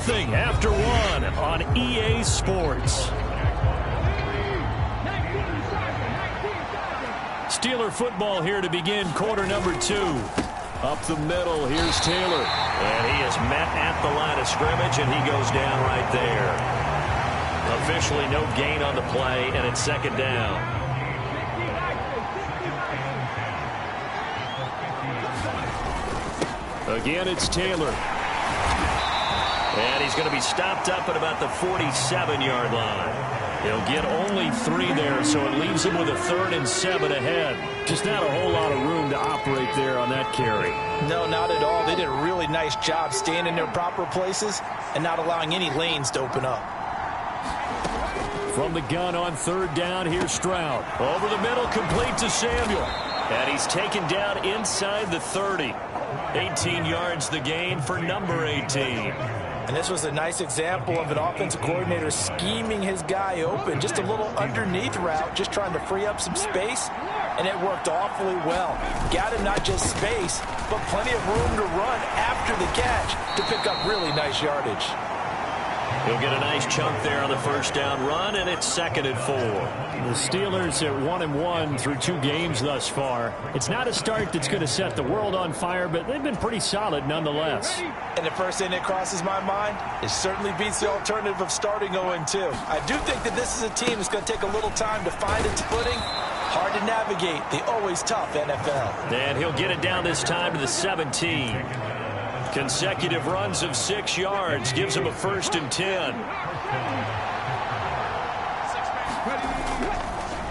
3-0 after 1 on EA Sports. Steeler football here to begin quarter number 2. Up the middle, here's Taylor. And he is met at the line of scrimmage, and he goes down right there. Officially no gain on the play, and it's 2nd down. Again, it's Taylor. And he's going to be stopped up at about the 47-yard line. He'll get only 3 there, so it leaves him with a 3rd and 7 ahead. Just not a whole lot of room to operate there on that carry. No, not at all. They did a really nice job staying in their proper places and not allowing any lanes to open up. From the gun on 3rd down, here's Stroud. Over the middle, complete to Samuel. And he's taken down inside the 30. 18 yards the gain for number 18. And this was a nice example of an offensive coordinator scheming his guy open. Just a little underneath route, just trying to free up some space, and it worked awfully well. Got him not just space, but plenty of room to run after the catch to pick up really nice yardage. He'll get a nice chunk there on the 1st down run, and it's 2nd and 4. The Steelers at 1-1 through 2 games thus far. It's not a start that's going to set the world on fire, but they've been pretty solid nonetheless. And the first thing that crosses my mind, it certainly beats the alternative of starting 0-2. I do think that this is a team that's going to take a little time to find its footing. Hard to navigate the always tough NFL. And he'll get it down this time to the 17. Consecutive runs of 6 yards gives him a 1st and 10.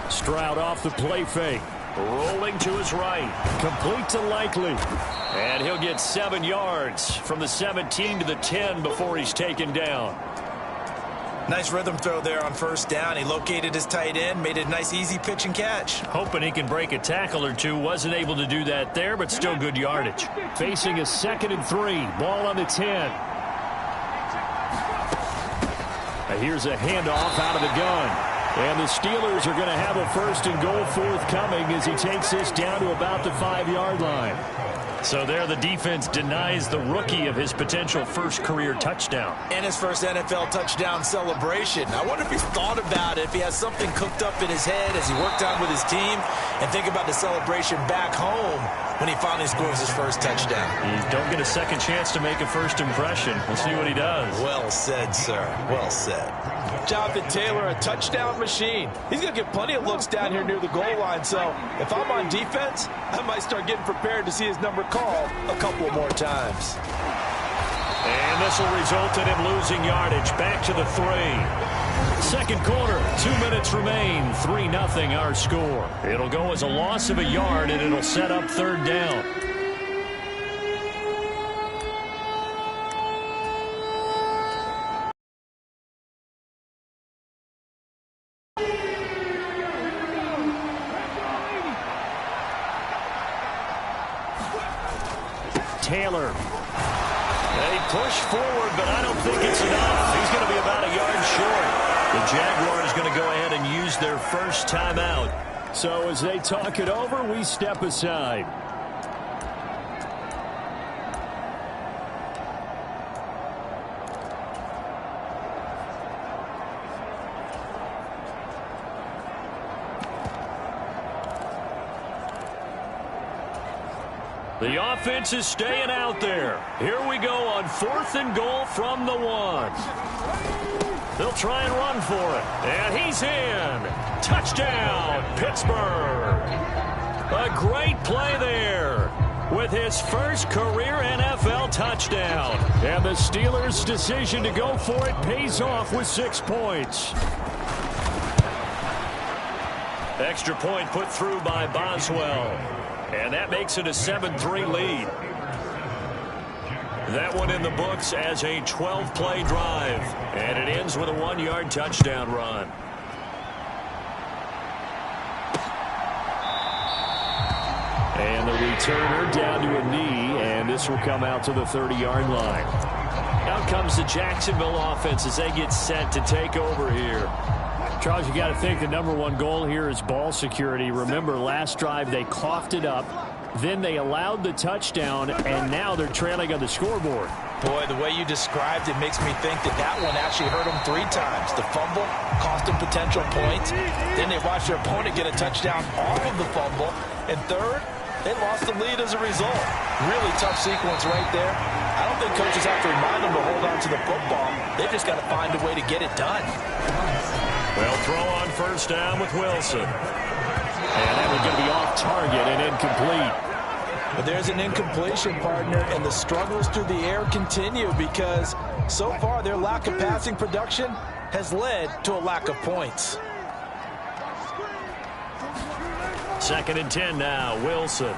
Stroud off the play fake. Rolling to his right. Complete to Likely. And he'll get 7 yards from the 17 to the 10 before he's taken down. Nice rhythm throw there on 1st down. He located his tight end, made it a nice easy pitch and catch. Hoping he can break a tackle or two. Wasn't able to do that there, but still good yardage. Facing a 2nd and 3. Ball on the 10. Here's a handoff out of the gun. And the Steelers are going to have a 1st and goal forthcoming as he takes this down to about the 5-yard line. So there the defense denies the rookie of his potential 1st career touchdown. And his 1st NFL touchdown celebration. I wonder if he's thought about it, if he has something cooked up in his head as he worked on with his team, and think about the celebration back home when he finally scores his 1st touchdown. You don't get a 2nd chance to make a 1st impression. We'll see what he does. Well said, sir. Well said. Jonathan Taylor, a touchdown machine. He's going to get plenty of looks down here near the goal line, so if I'm on defense, I might start getting prepared to see his number called a couple more times. And this will result in him losing yardage. Back to the 3. 2nd quarter, 2 minutes remain. 3-0 our score. It'll go as a loss of a yard, and it'll set up 3rd down. Taylor. They push forward, but I don't think it's enough. He's going to be about a yard short. The Jaguars going to go ahead and use their first timeout. So as they talk it over, we step aside. The offense is staying out there. Here we go on 4th and goal from the 1. They'll try and run for it. And he's in. Touchdown, Pittsburgh. A great play there with his first career NFL touchdown. And the Steelers' decision to go for it pays off with 6 points. Extra point put through by Boswell. And that makes it a 7-3 lead. That one in the books as a 12-play drive. And it ends with a 1-yard touchdown run. And the returner down to a knee, and this will come out to the 30-yard line. Out comes the Jacksonville offense as they get set to take over here. Charles, you got to think the #1 goal here is ball security. Remember, last drive they coughed it up, then they allowed the touchdown, and now they're trailing on the scoreboard. Boy, the way you described it makes me think that one actually hurt them 3 times. The fumble cost them potential points. Then they watched their opponent get a touchdown off of the fumble. And third, they lost the lead as a result. Really tough sequence right there. I don't think coaches have to remind them to hold on to the football. They've just got to find a way to get it done. They'll throw on first down with Wilson. And that one's going to be off target and incomplete. But there's an incompletion, partner, and the struggles through the air continue because so far their lack of passing production has led to a lack of points. 2nd and 10 now, Wilson.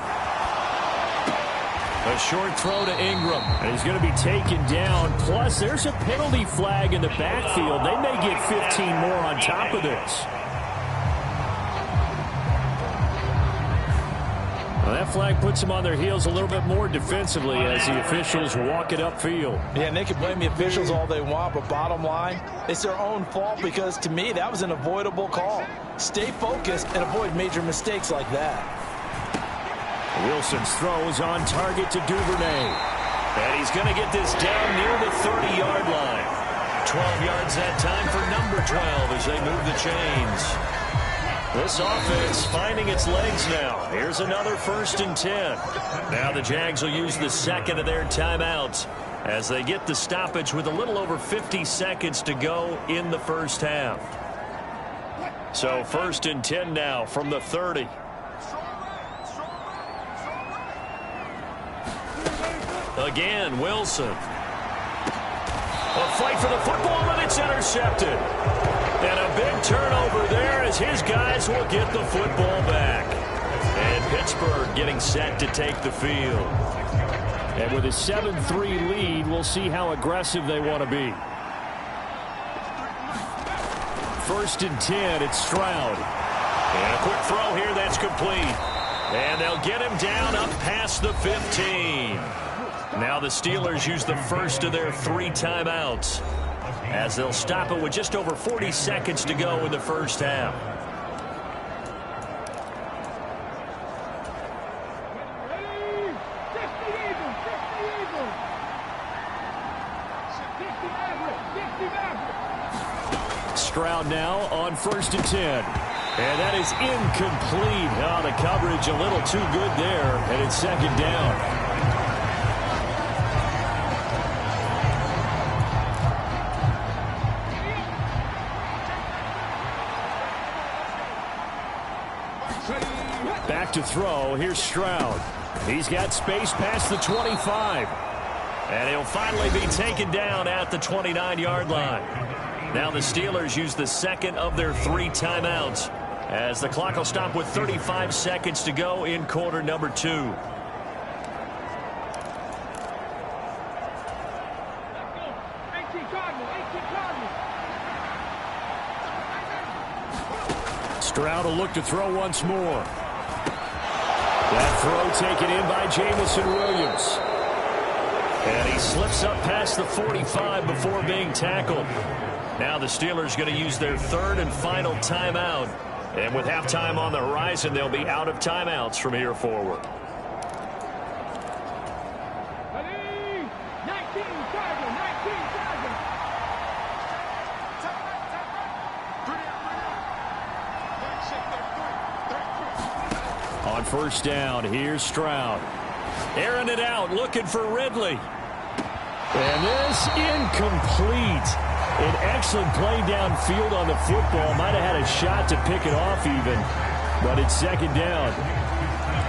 A short throw to Ingram. And he's going to be taken down. Plus, there's a penalty flag in the backfield. They may get 15 more on top of this. Well, that flag puts them on their heels a little bit more defensively as the officials walk it upfield. Yeah, and they can blame the officials all they want, but bottom line, it's their own fault because, to me, that was an avoidable call. Stay focused and avoid major mistakes like that. Wilson's throw is on target to Duvernay. And he's going to get this down near the 30-yard line. 12 yards that time for number 12 as they move the chains. This offense finding its legs now. Here's another 1st and 10. Now the Jags will use the 2nd of their timeouts as they get the stoppage with a little over 50 seconds to go in the first half. So 1st and 10 now from the 30. Again, Wilson. A fight for the football, and it's intercepted. And a big turnover there as his guys will get the football back. And Pittsburgh getting set to take the field. And with a 7-3 lead, we'll see how aggressive they want to be. 1st and 10, it's Stroud. And a quick throw here that's complete. And they'll get him down up past the 15. Now the Steelers use the first of their 3 timeouts as they'll stop it with just over 40 seconds to go in the first half. Stroud now on 1st and 10. And that is incomplete. Oh, the coverage a little too good there, and it's 2nd down. Back to throw. Here's Stroud. He's got space past the 25. And he'll finally be taken down at the 29-yard line. Now the Steelers use the 2nd of their 3 timeouts as the clock will stop with 35 seconds to go in quarter number 2. Stroud will look to throw once more. That throw taken in by Jamison Williams. And he slips up past the 45 before being tackled. Now the Steelers going to use their third and final timeout. And with halftime on the horizon, they'll be out of timeouts from here forward. On first down, here's Stroud. Airing it out, looking for Ridley. And this incomplete. An excellent play downfield on the football. Might have had a shot to pick it off even, but it's second down.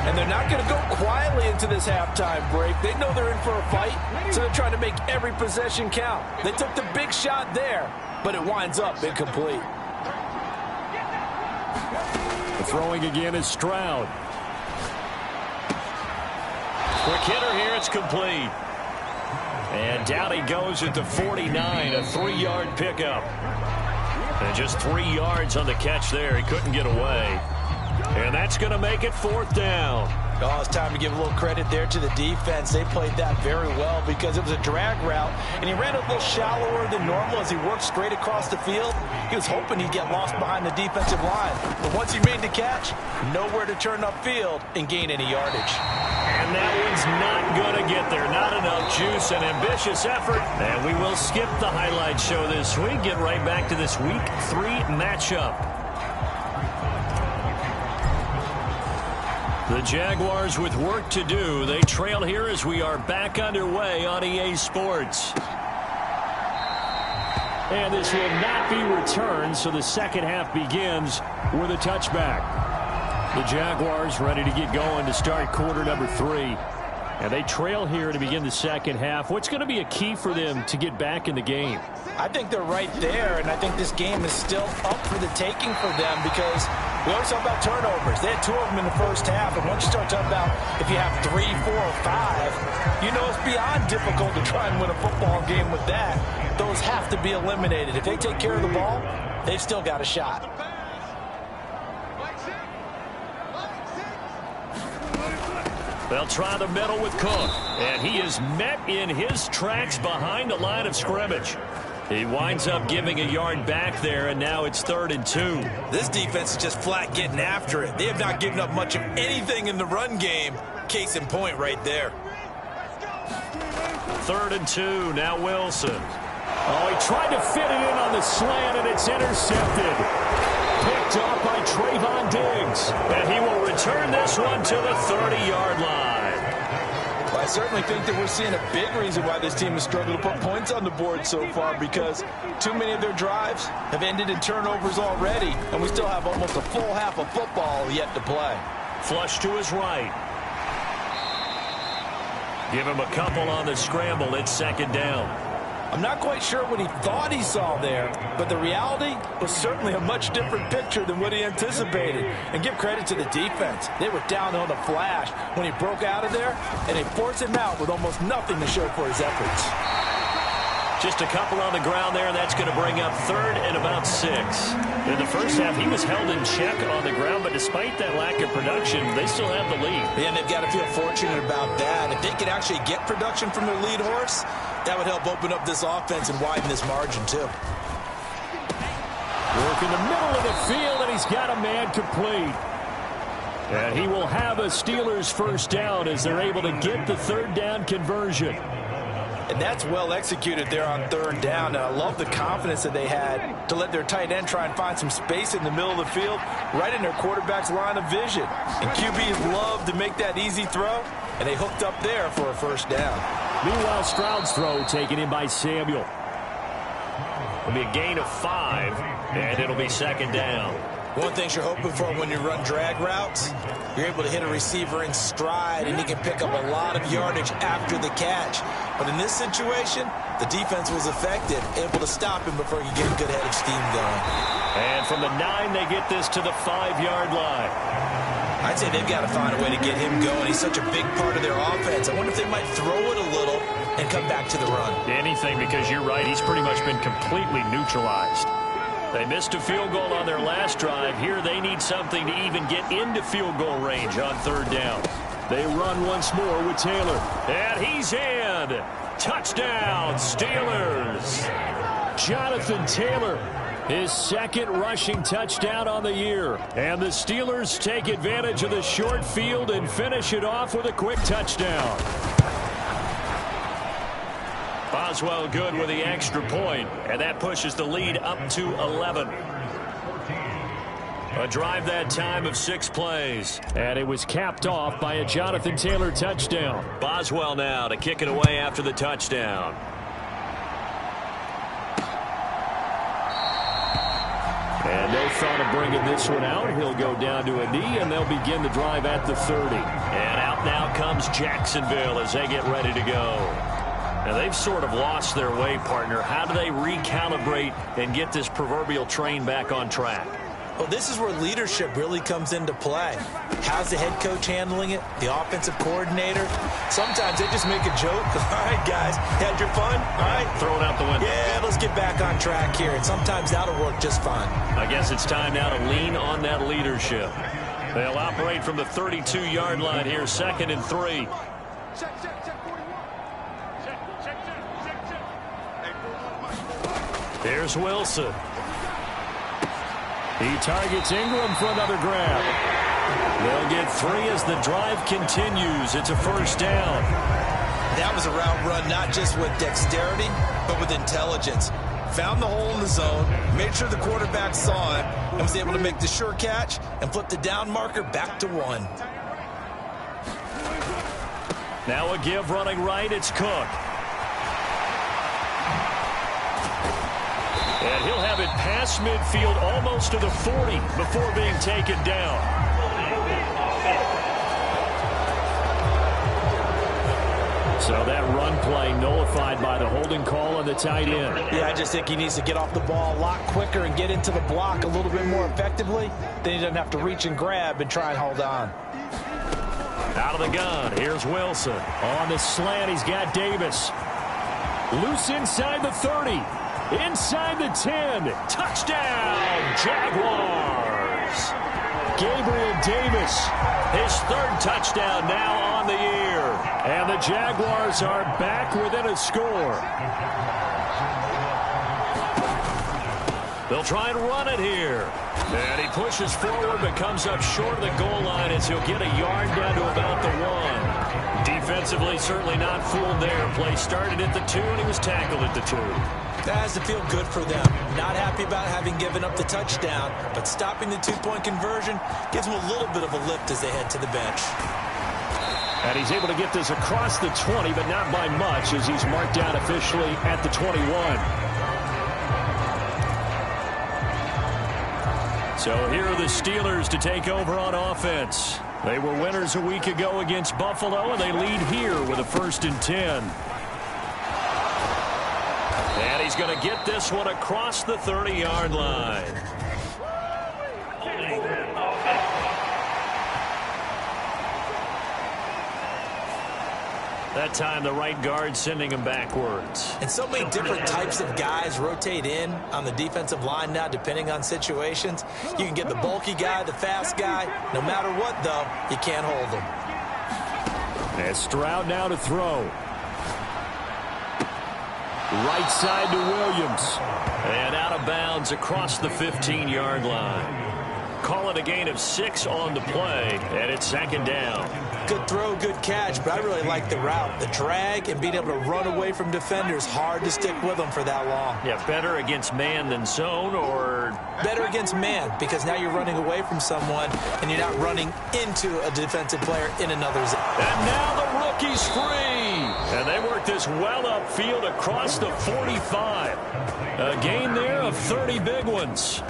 And they're not going to go quietly into this halftime break. They know they're in for a fight, so they're trying to make every possession count. They took the big shot there, but it winds up incomplete. The throwing again is Stroud. Quick hitter here, it's complete. And down he goes at the 49, a 3-yard pickup. And just 3 yards on the catch there. He couldn't get away. And that's going to make it fourth down. Oh, it's time to give a little credit there to the defense. They played that very well because it was a drag route, and he ran a little shallower than normal as he worked straight across the field. He was hoping he'd get lost behind the defensive line. But once he made the catch, nowhere to turn upfield and gain any yardage. And that one's not going to get there. Not enough juice, an ambitious effort. And we will skip the highlight show this week. Get right back to this Week 3 matchup. The Jaguars with work to do. They trail here as we are back underway on EA Sports. And this will not be returned, so the second half begins with a touchback. The Jaguars ready to get going to start quarter number 3. And they trail here to begin the second half. What's going to be a key for them to get back in the game? I think they're right there, and I think this game is still up for the taking for them because we always talk about turnovers. They had 2 of them in the first half, and once you start talking about if you have 3, 4, or 5, you know it's beyond difficult to try and win a football game with that. Those have to be eliminated. If they take care of the ball, they've still got a shot. They'll try the middle with Cook, and he is met in his tracks behind the line of scrimmage. He winds up giving a yard back there, and now it's 3rd and 2. This defense is just flat getting after it. They have not given up much of anything in the run game. Case in point right there. 3rd and 2, now Wilson. Oh, he tried to fit it in on the slant, and it's intercepted. Picked off by Trayvon Diggs. And he will return this one to the 30-yard line. Well, I certainly think that we're seeing a big reason why this team has struggled to put points on the board so far because too many of their drives have ended in turnovers already, and we still have almost a full half of football yet to play. Flush to his right. Give him a couple on the scramble. It's 2nd down. I'm not quite sure what he thought he saw there, but the reality was certainly a much different picture than what he anticipated. And give credit to the defense. They were down on the flash when he broke out of there, and they forced him out with almost nothing to show for his efforts. Just a couple on the ground there, and that's going to bring up 3rd and about 6. In the first half, he was held in check on the ground, but despite that lack of production, they still have the lead. Yeah, and they've got to feel fortunate about that. If they could actually get production from their lead horse, that would help open up this offense and widen this margin, too. Work in the middle of the field, and he's got a man complete. And he will have a Steelers first down as they're able to get the 3rd down conversion. And that's well executed there on 3rd down. And I love the confidence that they had to let their tight end try and find some space in the middle of the field, right in their quarterback's line of vision. And QBs love to make that easy throw, and they hooked up there for a first down. Meanwhile, Stroud's throw taken in by Samuel. It'll be a gain of 5, and it'll be 2nd down. One thing you're hoping for when you run drag routes, you're able to hit a receiver in stride, and he can pick up a lot of yardage after the catch. But in this situation, the defense was effective, able to stop him before he could get a good head of steam going. And from the 9, they get this to the 5-yard line. I'd say they've got to find a way to get him going. He's such a big part of their offense. I wonder if they might throw it a little and come back to the run. Anything, because you're right, he's pretty much been completely neutralized. They missed a field goal on their last drive. Here they need something to even get into field goal range on 3rd down. They run once more with Taylor. And he's in. Touchdown, Steelers. Jonathan Taylor, his second rushing touchdown on the year. And the Steelers take advantage of the short field and finish it off with a quick touchdown. Boswell good with the extra point, and that pushes the lead up to 11. A drive that time of 6 plays. And it was capped off by a Jonathan Taylor touchdown. Boswell now to kick it away after the touchdown. And no thought of bringing this one out. He'll go down to a knee, and they'll begin the drive at the 30. And out now comes Jacksonville as they get ready to go. Now, they've sort of lost their way, partner. How do they recalibrate and get this proverbial train back on track? Well, this is where leadership really comes into play. How's the head coach handling it? The offensive coordinator? Sometimes they just make a joke. All right, guys, had your fun? All right. Throw it out the window. Yeah, let's get back on track here. And sometimes that'll work just fine. I guess it's time now to lean on that leadership. They'll operate from the 32-yard line here, 2nd and 3. Here's Wilson. He targets Ingram for another grab. They'll get 3 as the drive continues. It's a first down. That was a route run not just with dexterity, but with intelligence. Found the hole in the zone, made sure the quarterback saw him, and was able to make the sure catch and flip the down marker back to 1. Now a give running right. It's Cook. And he'll have it past midfield almost to the 40 before being taken down. So that run play nullified by the holding call on the tight end. Yeah, I just think he needs to get off the ball a lot quicker and get into the block a little bit more effectively. Then he doesn't have to reach and grab and try and hold on. Out of the gun, here's Wilson. On the slant, he's got Davis. Loose inside the 30. Inside the 10. Touchdown, Jaguars. Gabriel Davis, his 3rd touchdown now on the year. And the Jaguars are back within a score. They'll try and run it here. And he pushes forward but comes up short of the goal line as he'll get a yard down to about the 1. Defensively, certainly not fooled there. Play started at the 2 and he was tackled at the 2. That has to feel good for them. Not happy about having given up the touchdown, but stopping the 2-point conversion gives them a little bit of a lift as they head to the bench. And he's able to get this across the 20, but not by much as he's marked down officially at the 21. So here are the Steelers to take over on offense. They were winners a week ago against Buffalo, and they lead here with a 1st and 10. And he's going to get this one across the 30-yard line. That time the right guard sending him backwards. And so many different types of guys rotate in on the defensive line now depending on situations. You can get the bulky guy, the fast guy. No matter what, though, you can't hold them. And Stroud now to throw. Right side to Williams. And out of bounds across the 15-yard line. Call it a gain of 6 on the play, and it's 2nd down. Good throw, good catch, but I really like the route. The drag and being able to run away from defenders, hard to stick with them for that long. Yeah, better against man than zone, or? Better against man, because now you're running away from someone, and you're not running into a defensive player in another zone. And now the rookie's free. And they work this well upfield across the 45. A gain there of 30 big ones.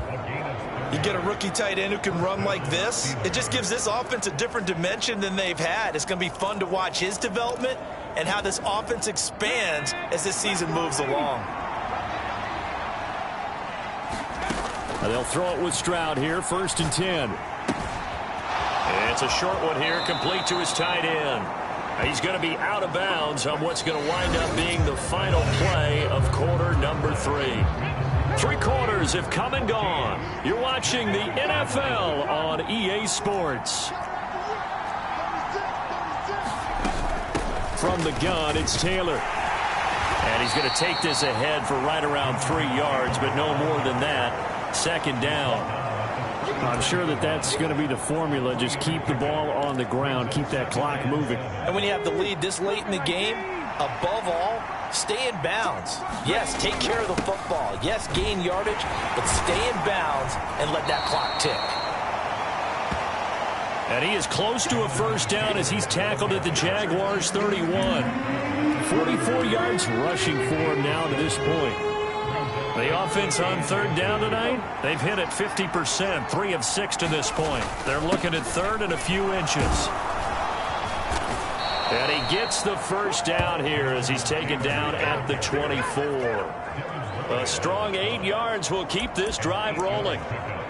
You get a rookie tight end who can run like this, it just gives this offense a different dimension than they've had. It's going to be fun to watch his development and how this offense expands as this season moves along. They'll throw it with Stroud here, 1st and 10. It's a short one here, complete to his tight end. He's going to be out of bounds on what's going to wind up being the final play of quarter number 3. 3 quarters have come and gone. You're watching the NFL on EA Sports. from the gun. It's Taylor. And he's going to take this ahead for right around 3 yards, but no more than that. Second down. I'm sure that that's going to be the formula. Just keep the ball on the ground. Keep that clock moving. And when you have the lead this late in the game, above all, stay in bounds. Yes, take care of the football. Yes, gain yardage, but stay in bounds and let that clock tick. And he is close to a first down as he's tackled at the Jaguars' 31. 44 yards rushing for him now to this point. The offense on third down tonight, they've hit it 50%, 3 of 6 to this point. They're looking at third and a few inches. And he gets the first down here as he's taken down at the 24. A strong 8 yards will keep this drive rolling.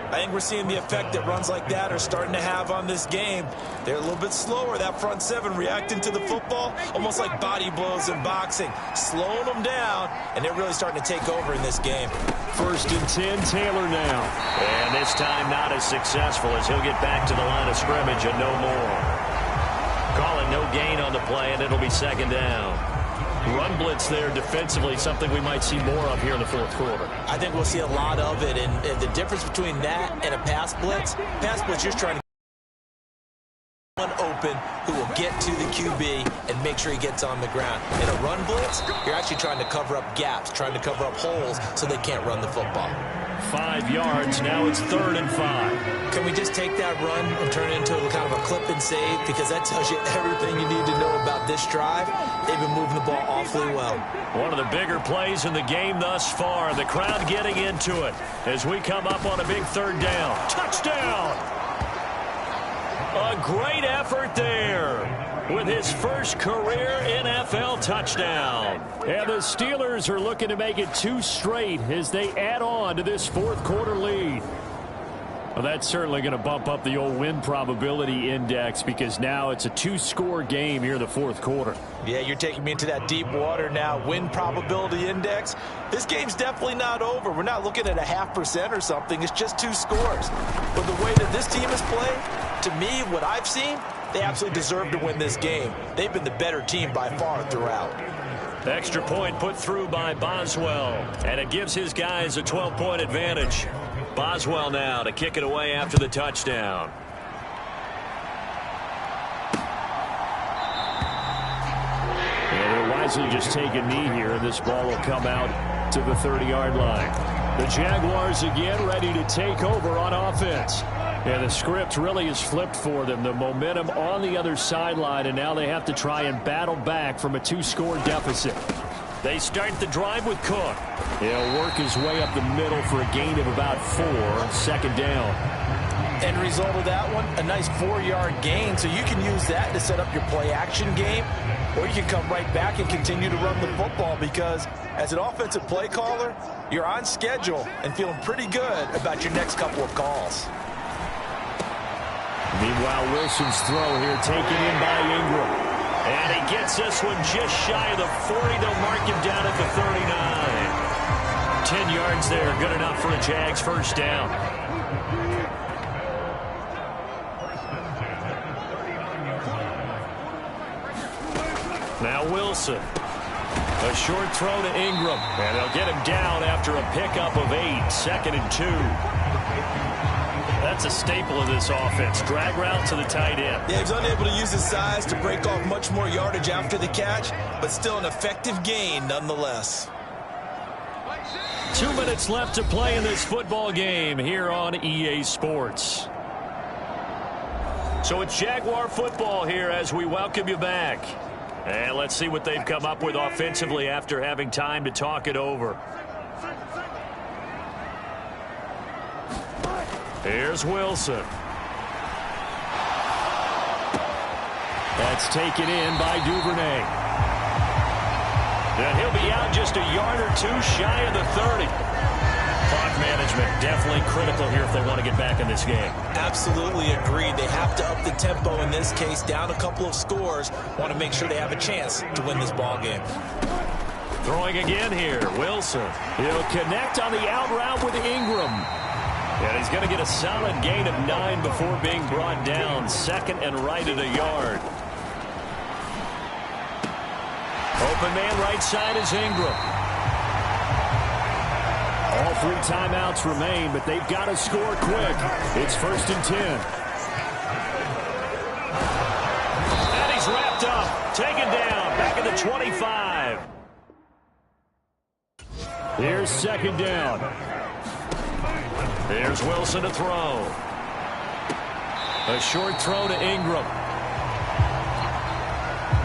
I think we're seeing the effect that runs like that are starting to have on this game. They're a little bit slower, that front seven, reacting to the football, almost like body blows in boxing, slowing them down, and they're really starting to take over in this game. First and 10, Taylor now. And this time not as successful as he'll get back to the line of scrimmage and no more. Calling no gain on the play, and it'll be second down. Run blitz there defensively, something we might see more of here in the fourth quarter. I think we'll see a lot of it, and the difference between that and a pass blitz, you're trying to get one open who will get to the QB and make sure he gets on the ground. In a run blitz, you're actually trying to cover up gaps, trying to cover up holes so they can't run the football. 5 yards, now it's 3rd and 5. Can we just take that run and turn it into a kind of a clip and save? Because that tells you everything you need to know about this drive. They've been moving the ball awfully well. One of the bigger plays in the game thus far. The crowd getting into it as we come up on a big third down. Touchdown! A great effort there with his first career NFL touchdown. And the Steelers are looking to make it 2 straight as they add on to this fourth quarter lead. Well, that's certainly going to bump up the old win probability index because now it's a 2-score game here in the fourth quarter. Yeah, you're taking me into that deep water now. Win probability index. This game's definitely not over. We're not looking at a 0.5% or something. It's just 2 scores. But the way that this team has played, to me, what I've seen, they absolutely deserve to win this game. They've been the better team by far throughout. Extra point put through by Boswell, and it gives his guys a 12-point advantage. Boswell now to kick it away after the touchdown. And they'll wisely just take a knee here, and this ball will come out to the 30-yard line. The Jaguars again ready to take over on offense. And the script really is flipped for them. The momentum on the other sideline, and now they have to try and battle back from a 2-score deficit. They start the drive with Cook. He'll work his way up the middle for a gain of about 4. Second down. End result of that one, a nice 4-yard gain, so you can use that to set up your play-action game, or you can come right back and continue to run the football because as an offensive play caller, you're on schedule and feeling pretty good about your next couple of calls. Meanwhile, Wilson's throw here taken in by Ingram. And he gets this one just shy of the 40. They'll mark him down at the 39. 10 yards there, good enough for a Jags first down. Now Wilson. A short throw to Ingram. And they'll get him down after a pickup of 8. 2nd and 2. That's a staple of this offense. Drag route to the tight end. Yeah, he's unable to use his size to break off much more yardage after the catch, but still an effective gain nonetheless. 2 minutes left to play in this football game here on EA Sports. So it's Jaguar football here as we welcome you back. And let's see what they've come up with offensively after having time to talk it over. Here's Wilson. That's taken in by Duvernay. And he'll be out just a yard or 2 shy of the 30. Clock management definitely critical here if they want to get back in this game. Absolutely agreed. They have to up the tempo in this case, down a couple of scores. Want to make sure they have a chance to win this ball game. Throwing again here, Wilson. He'll connect on the out route with Ingram. And he's going to get a solid gain of 9 before being brought down. 2nd and right at a yard. Open man right side is Ingram. All 3 timeouts remain, but they've got to score quick. It's 1st and 10. And he's wrapped up, taken down, back at the 25. Here's 2nd down. There's Wilson to throw. A short throw to Ingram.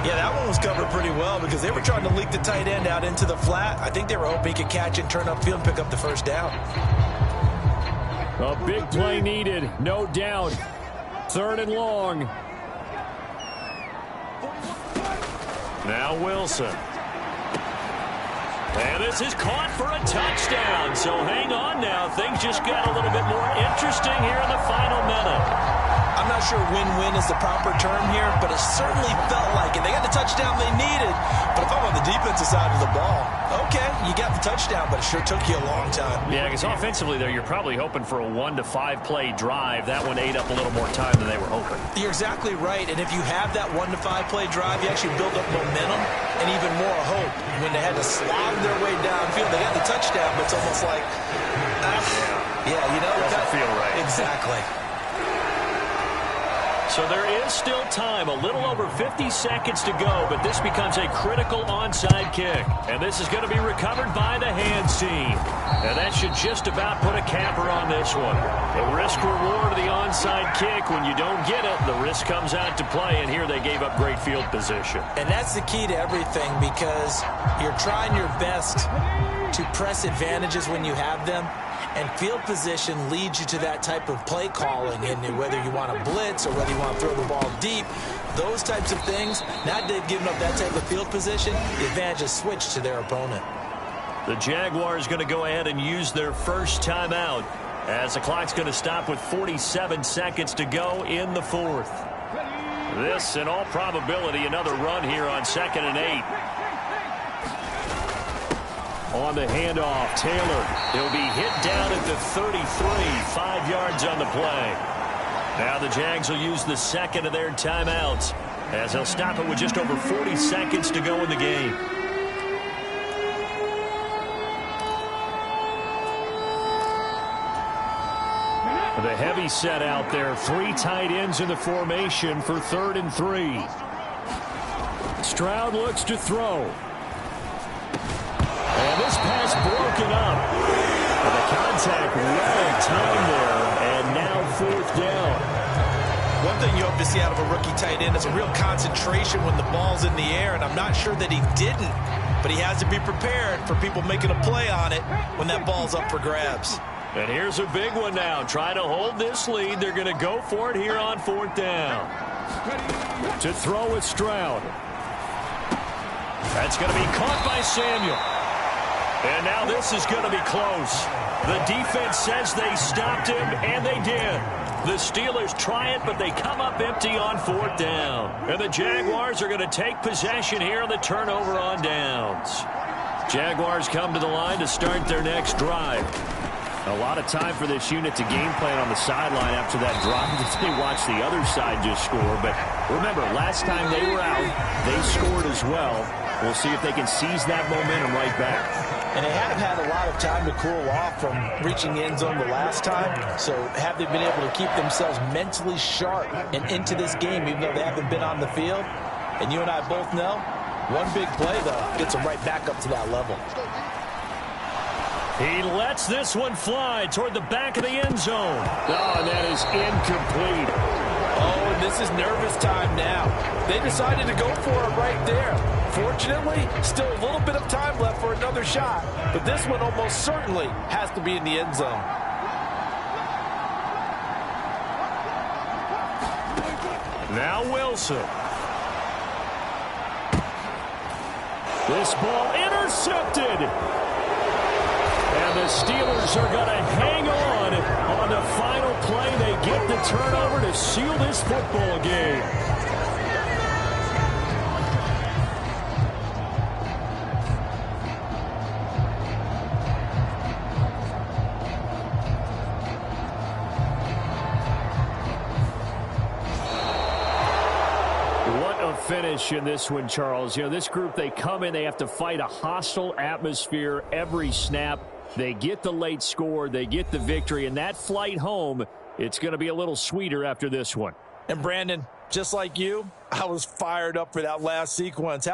Yeah, that one was covered pretty well because they were trying to leak the tight end out into the flat. I think they were hoping he could catch it, turn upfield, and pick up the 1st down. A big play needed, no doubt. 3rd and long. Now Wilson. And this is caught for a touchdown. So hang on now. Things just got a little bit more interesting here in the final minute. I'm not sure win-win is the proper term here, but it certainly felt like it. They got the touchdown they needed, but if I'm on the defensive side of the ball, okay, you got the touchdown, but it sure took you a long time. Yeah, because offensively there, you're probably hoping for a 1 to 5 play drive. That one ate up a little more time than they were hoping. You're exactly right, and if you have that 1 to 5 play drive, you actually build up momentum and even more hope. When they had to slog their way downfield, they got the touchdown, but it's almost like, yeah, you know, doesn't feel right. Exactly. So there is still time, a little over 50 seconds to go, but this becomes a critical onside kick. And this is going to be recovered by the hands team. And that should just about put a capper on this one. The risk-reward of the onside kick, when you don't get it, the risk comes out to play, and here they gave up great field position. And that's the key to everything because you're trying your best to press advantages when you have them. And field position leads you to that type of play calling, and whether you want to blitz or whether you want to throw the ball deep, those types of things. Now they've given up that type of field position, the advantage is switched to their opponent. The Jaguars going to go ahead and use their first timeout as the clock's going to stop with 47 seconds to go in the 4th. This, in all probability, another run here on 2nd and 8. On the handoff, Taylor. He'll be hit down at the 33, 5 yards on the play. Now the Jags will use the 2nd of their timeouts as they'll stop it with just over 40 seconds to go in the game. The heavy set out there. 3 tight ends in the formation for 3rd and 3. Stroud looks to throw. And this pass broken up. And the contact well timed there. And now 4th down. One thing you hope to see out of a rookie tight end is a real concentration when the ball's in the air. And I'm not sure that he didn't. But he has to be prepared for people making a play on it when that ball's up for grabs. And here's a big one now. Trying to hold this lead. They're going to go for it here on 4th down. To throw with Stroud. That's going to be caught by Samuel. And now this is going to be close. The defense says they stopped him, and they did. The Steelers try it, but they come up empty on 4th down. And the Jaguars are going to take possession here on the turnover on downs. Jaguars come to the line to start their next drive. A lot of time for this unit to game plan on the sideline after that drive that they watched the other side just score. But remember, last time they were out, they scored as well. We'll see if they can seize that momentum right back. And they have had a lot of time to cool off from reaching the end zone the last time. So have they been able to keep themselves mentally sharp and into this game, even though they haven't been on the field? And you and I both know, one big play, though, gets them right back up to that level. He lets this one fly toward the back of the end zone. Oh, and that is incomplete. Oh, and this is nervous time now. They decided to go for it right there. Fortunately, still a little bit of time left for another shot, but this one almost certainly has to be in the end zone. Now Wilson. This ball intercepted. And the Steelers are going to hang on the final play. They get the turnover to seal this football game. What a finish in this one, Charles. You know, this group, they come in, they have to fight a hostile atmosphere every snap. They get the late score, they get the victory, and that flight home, it's going to be a little sweeter after this one. And Brandon, just like you, I was fired up for that last sequence.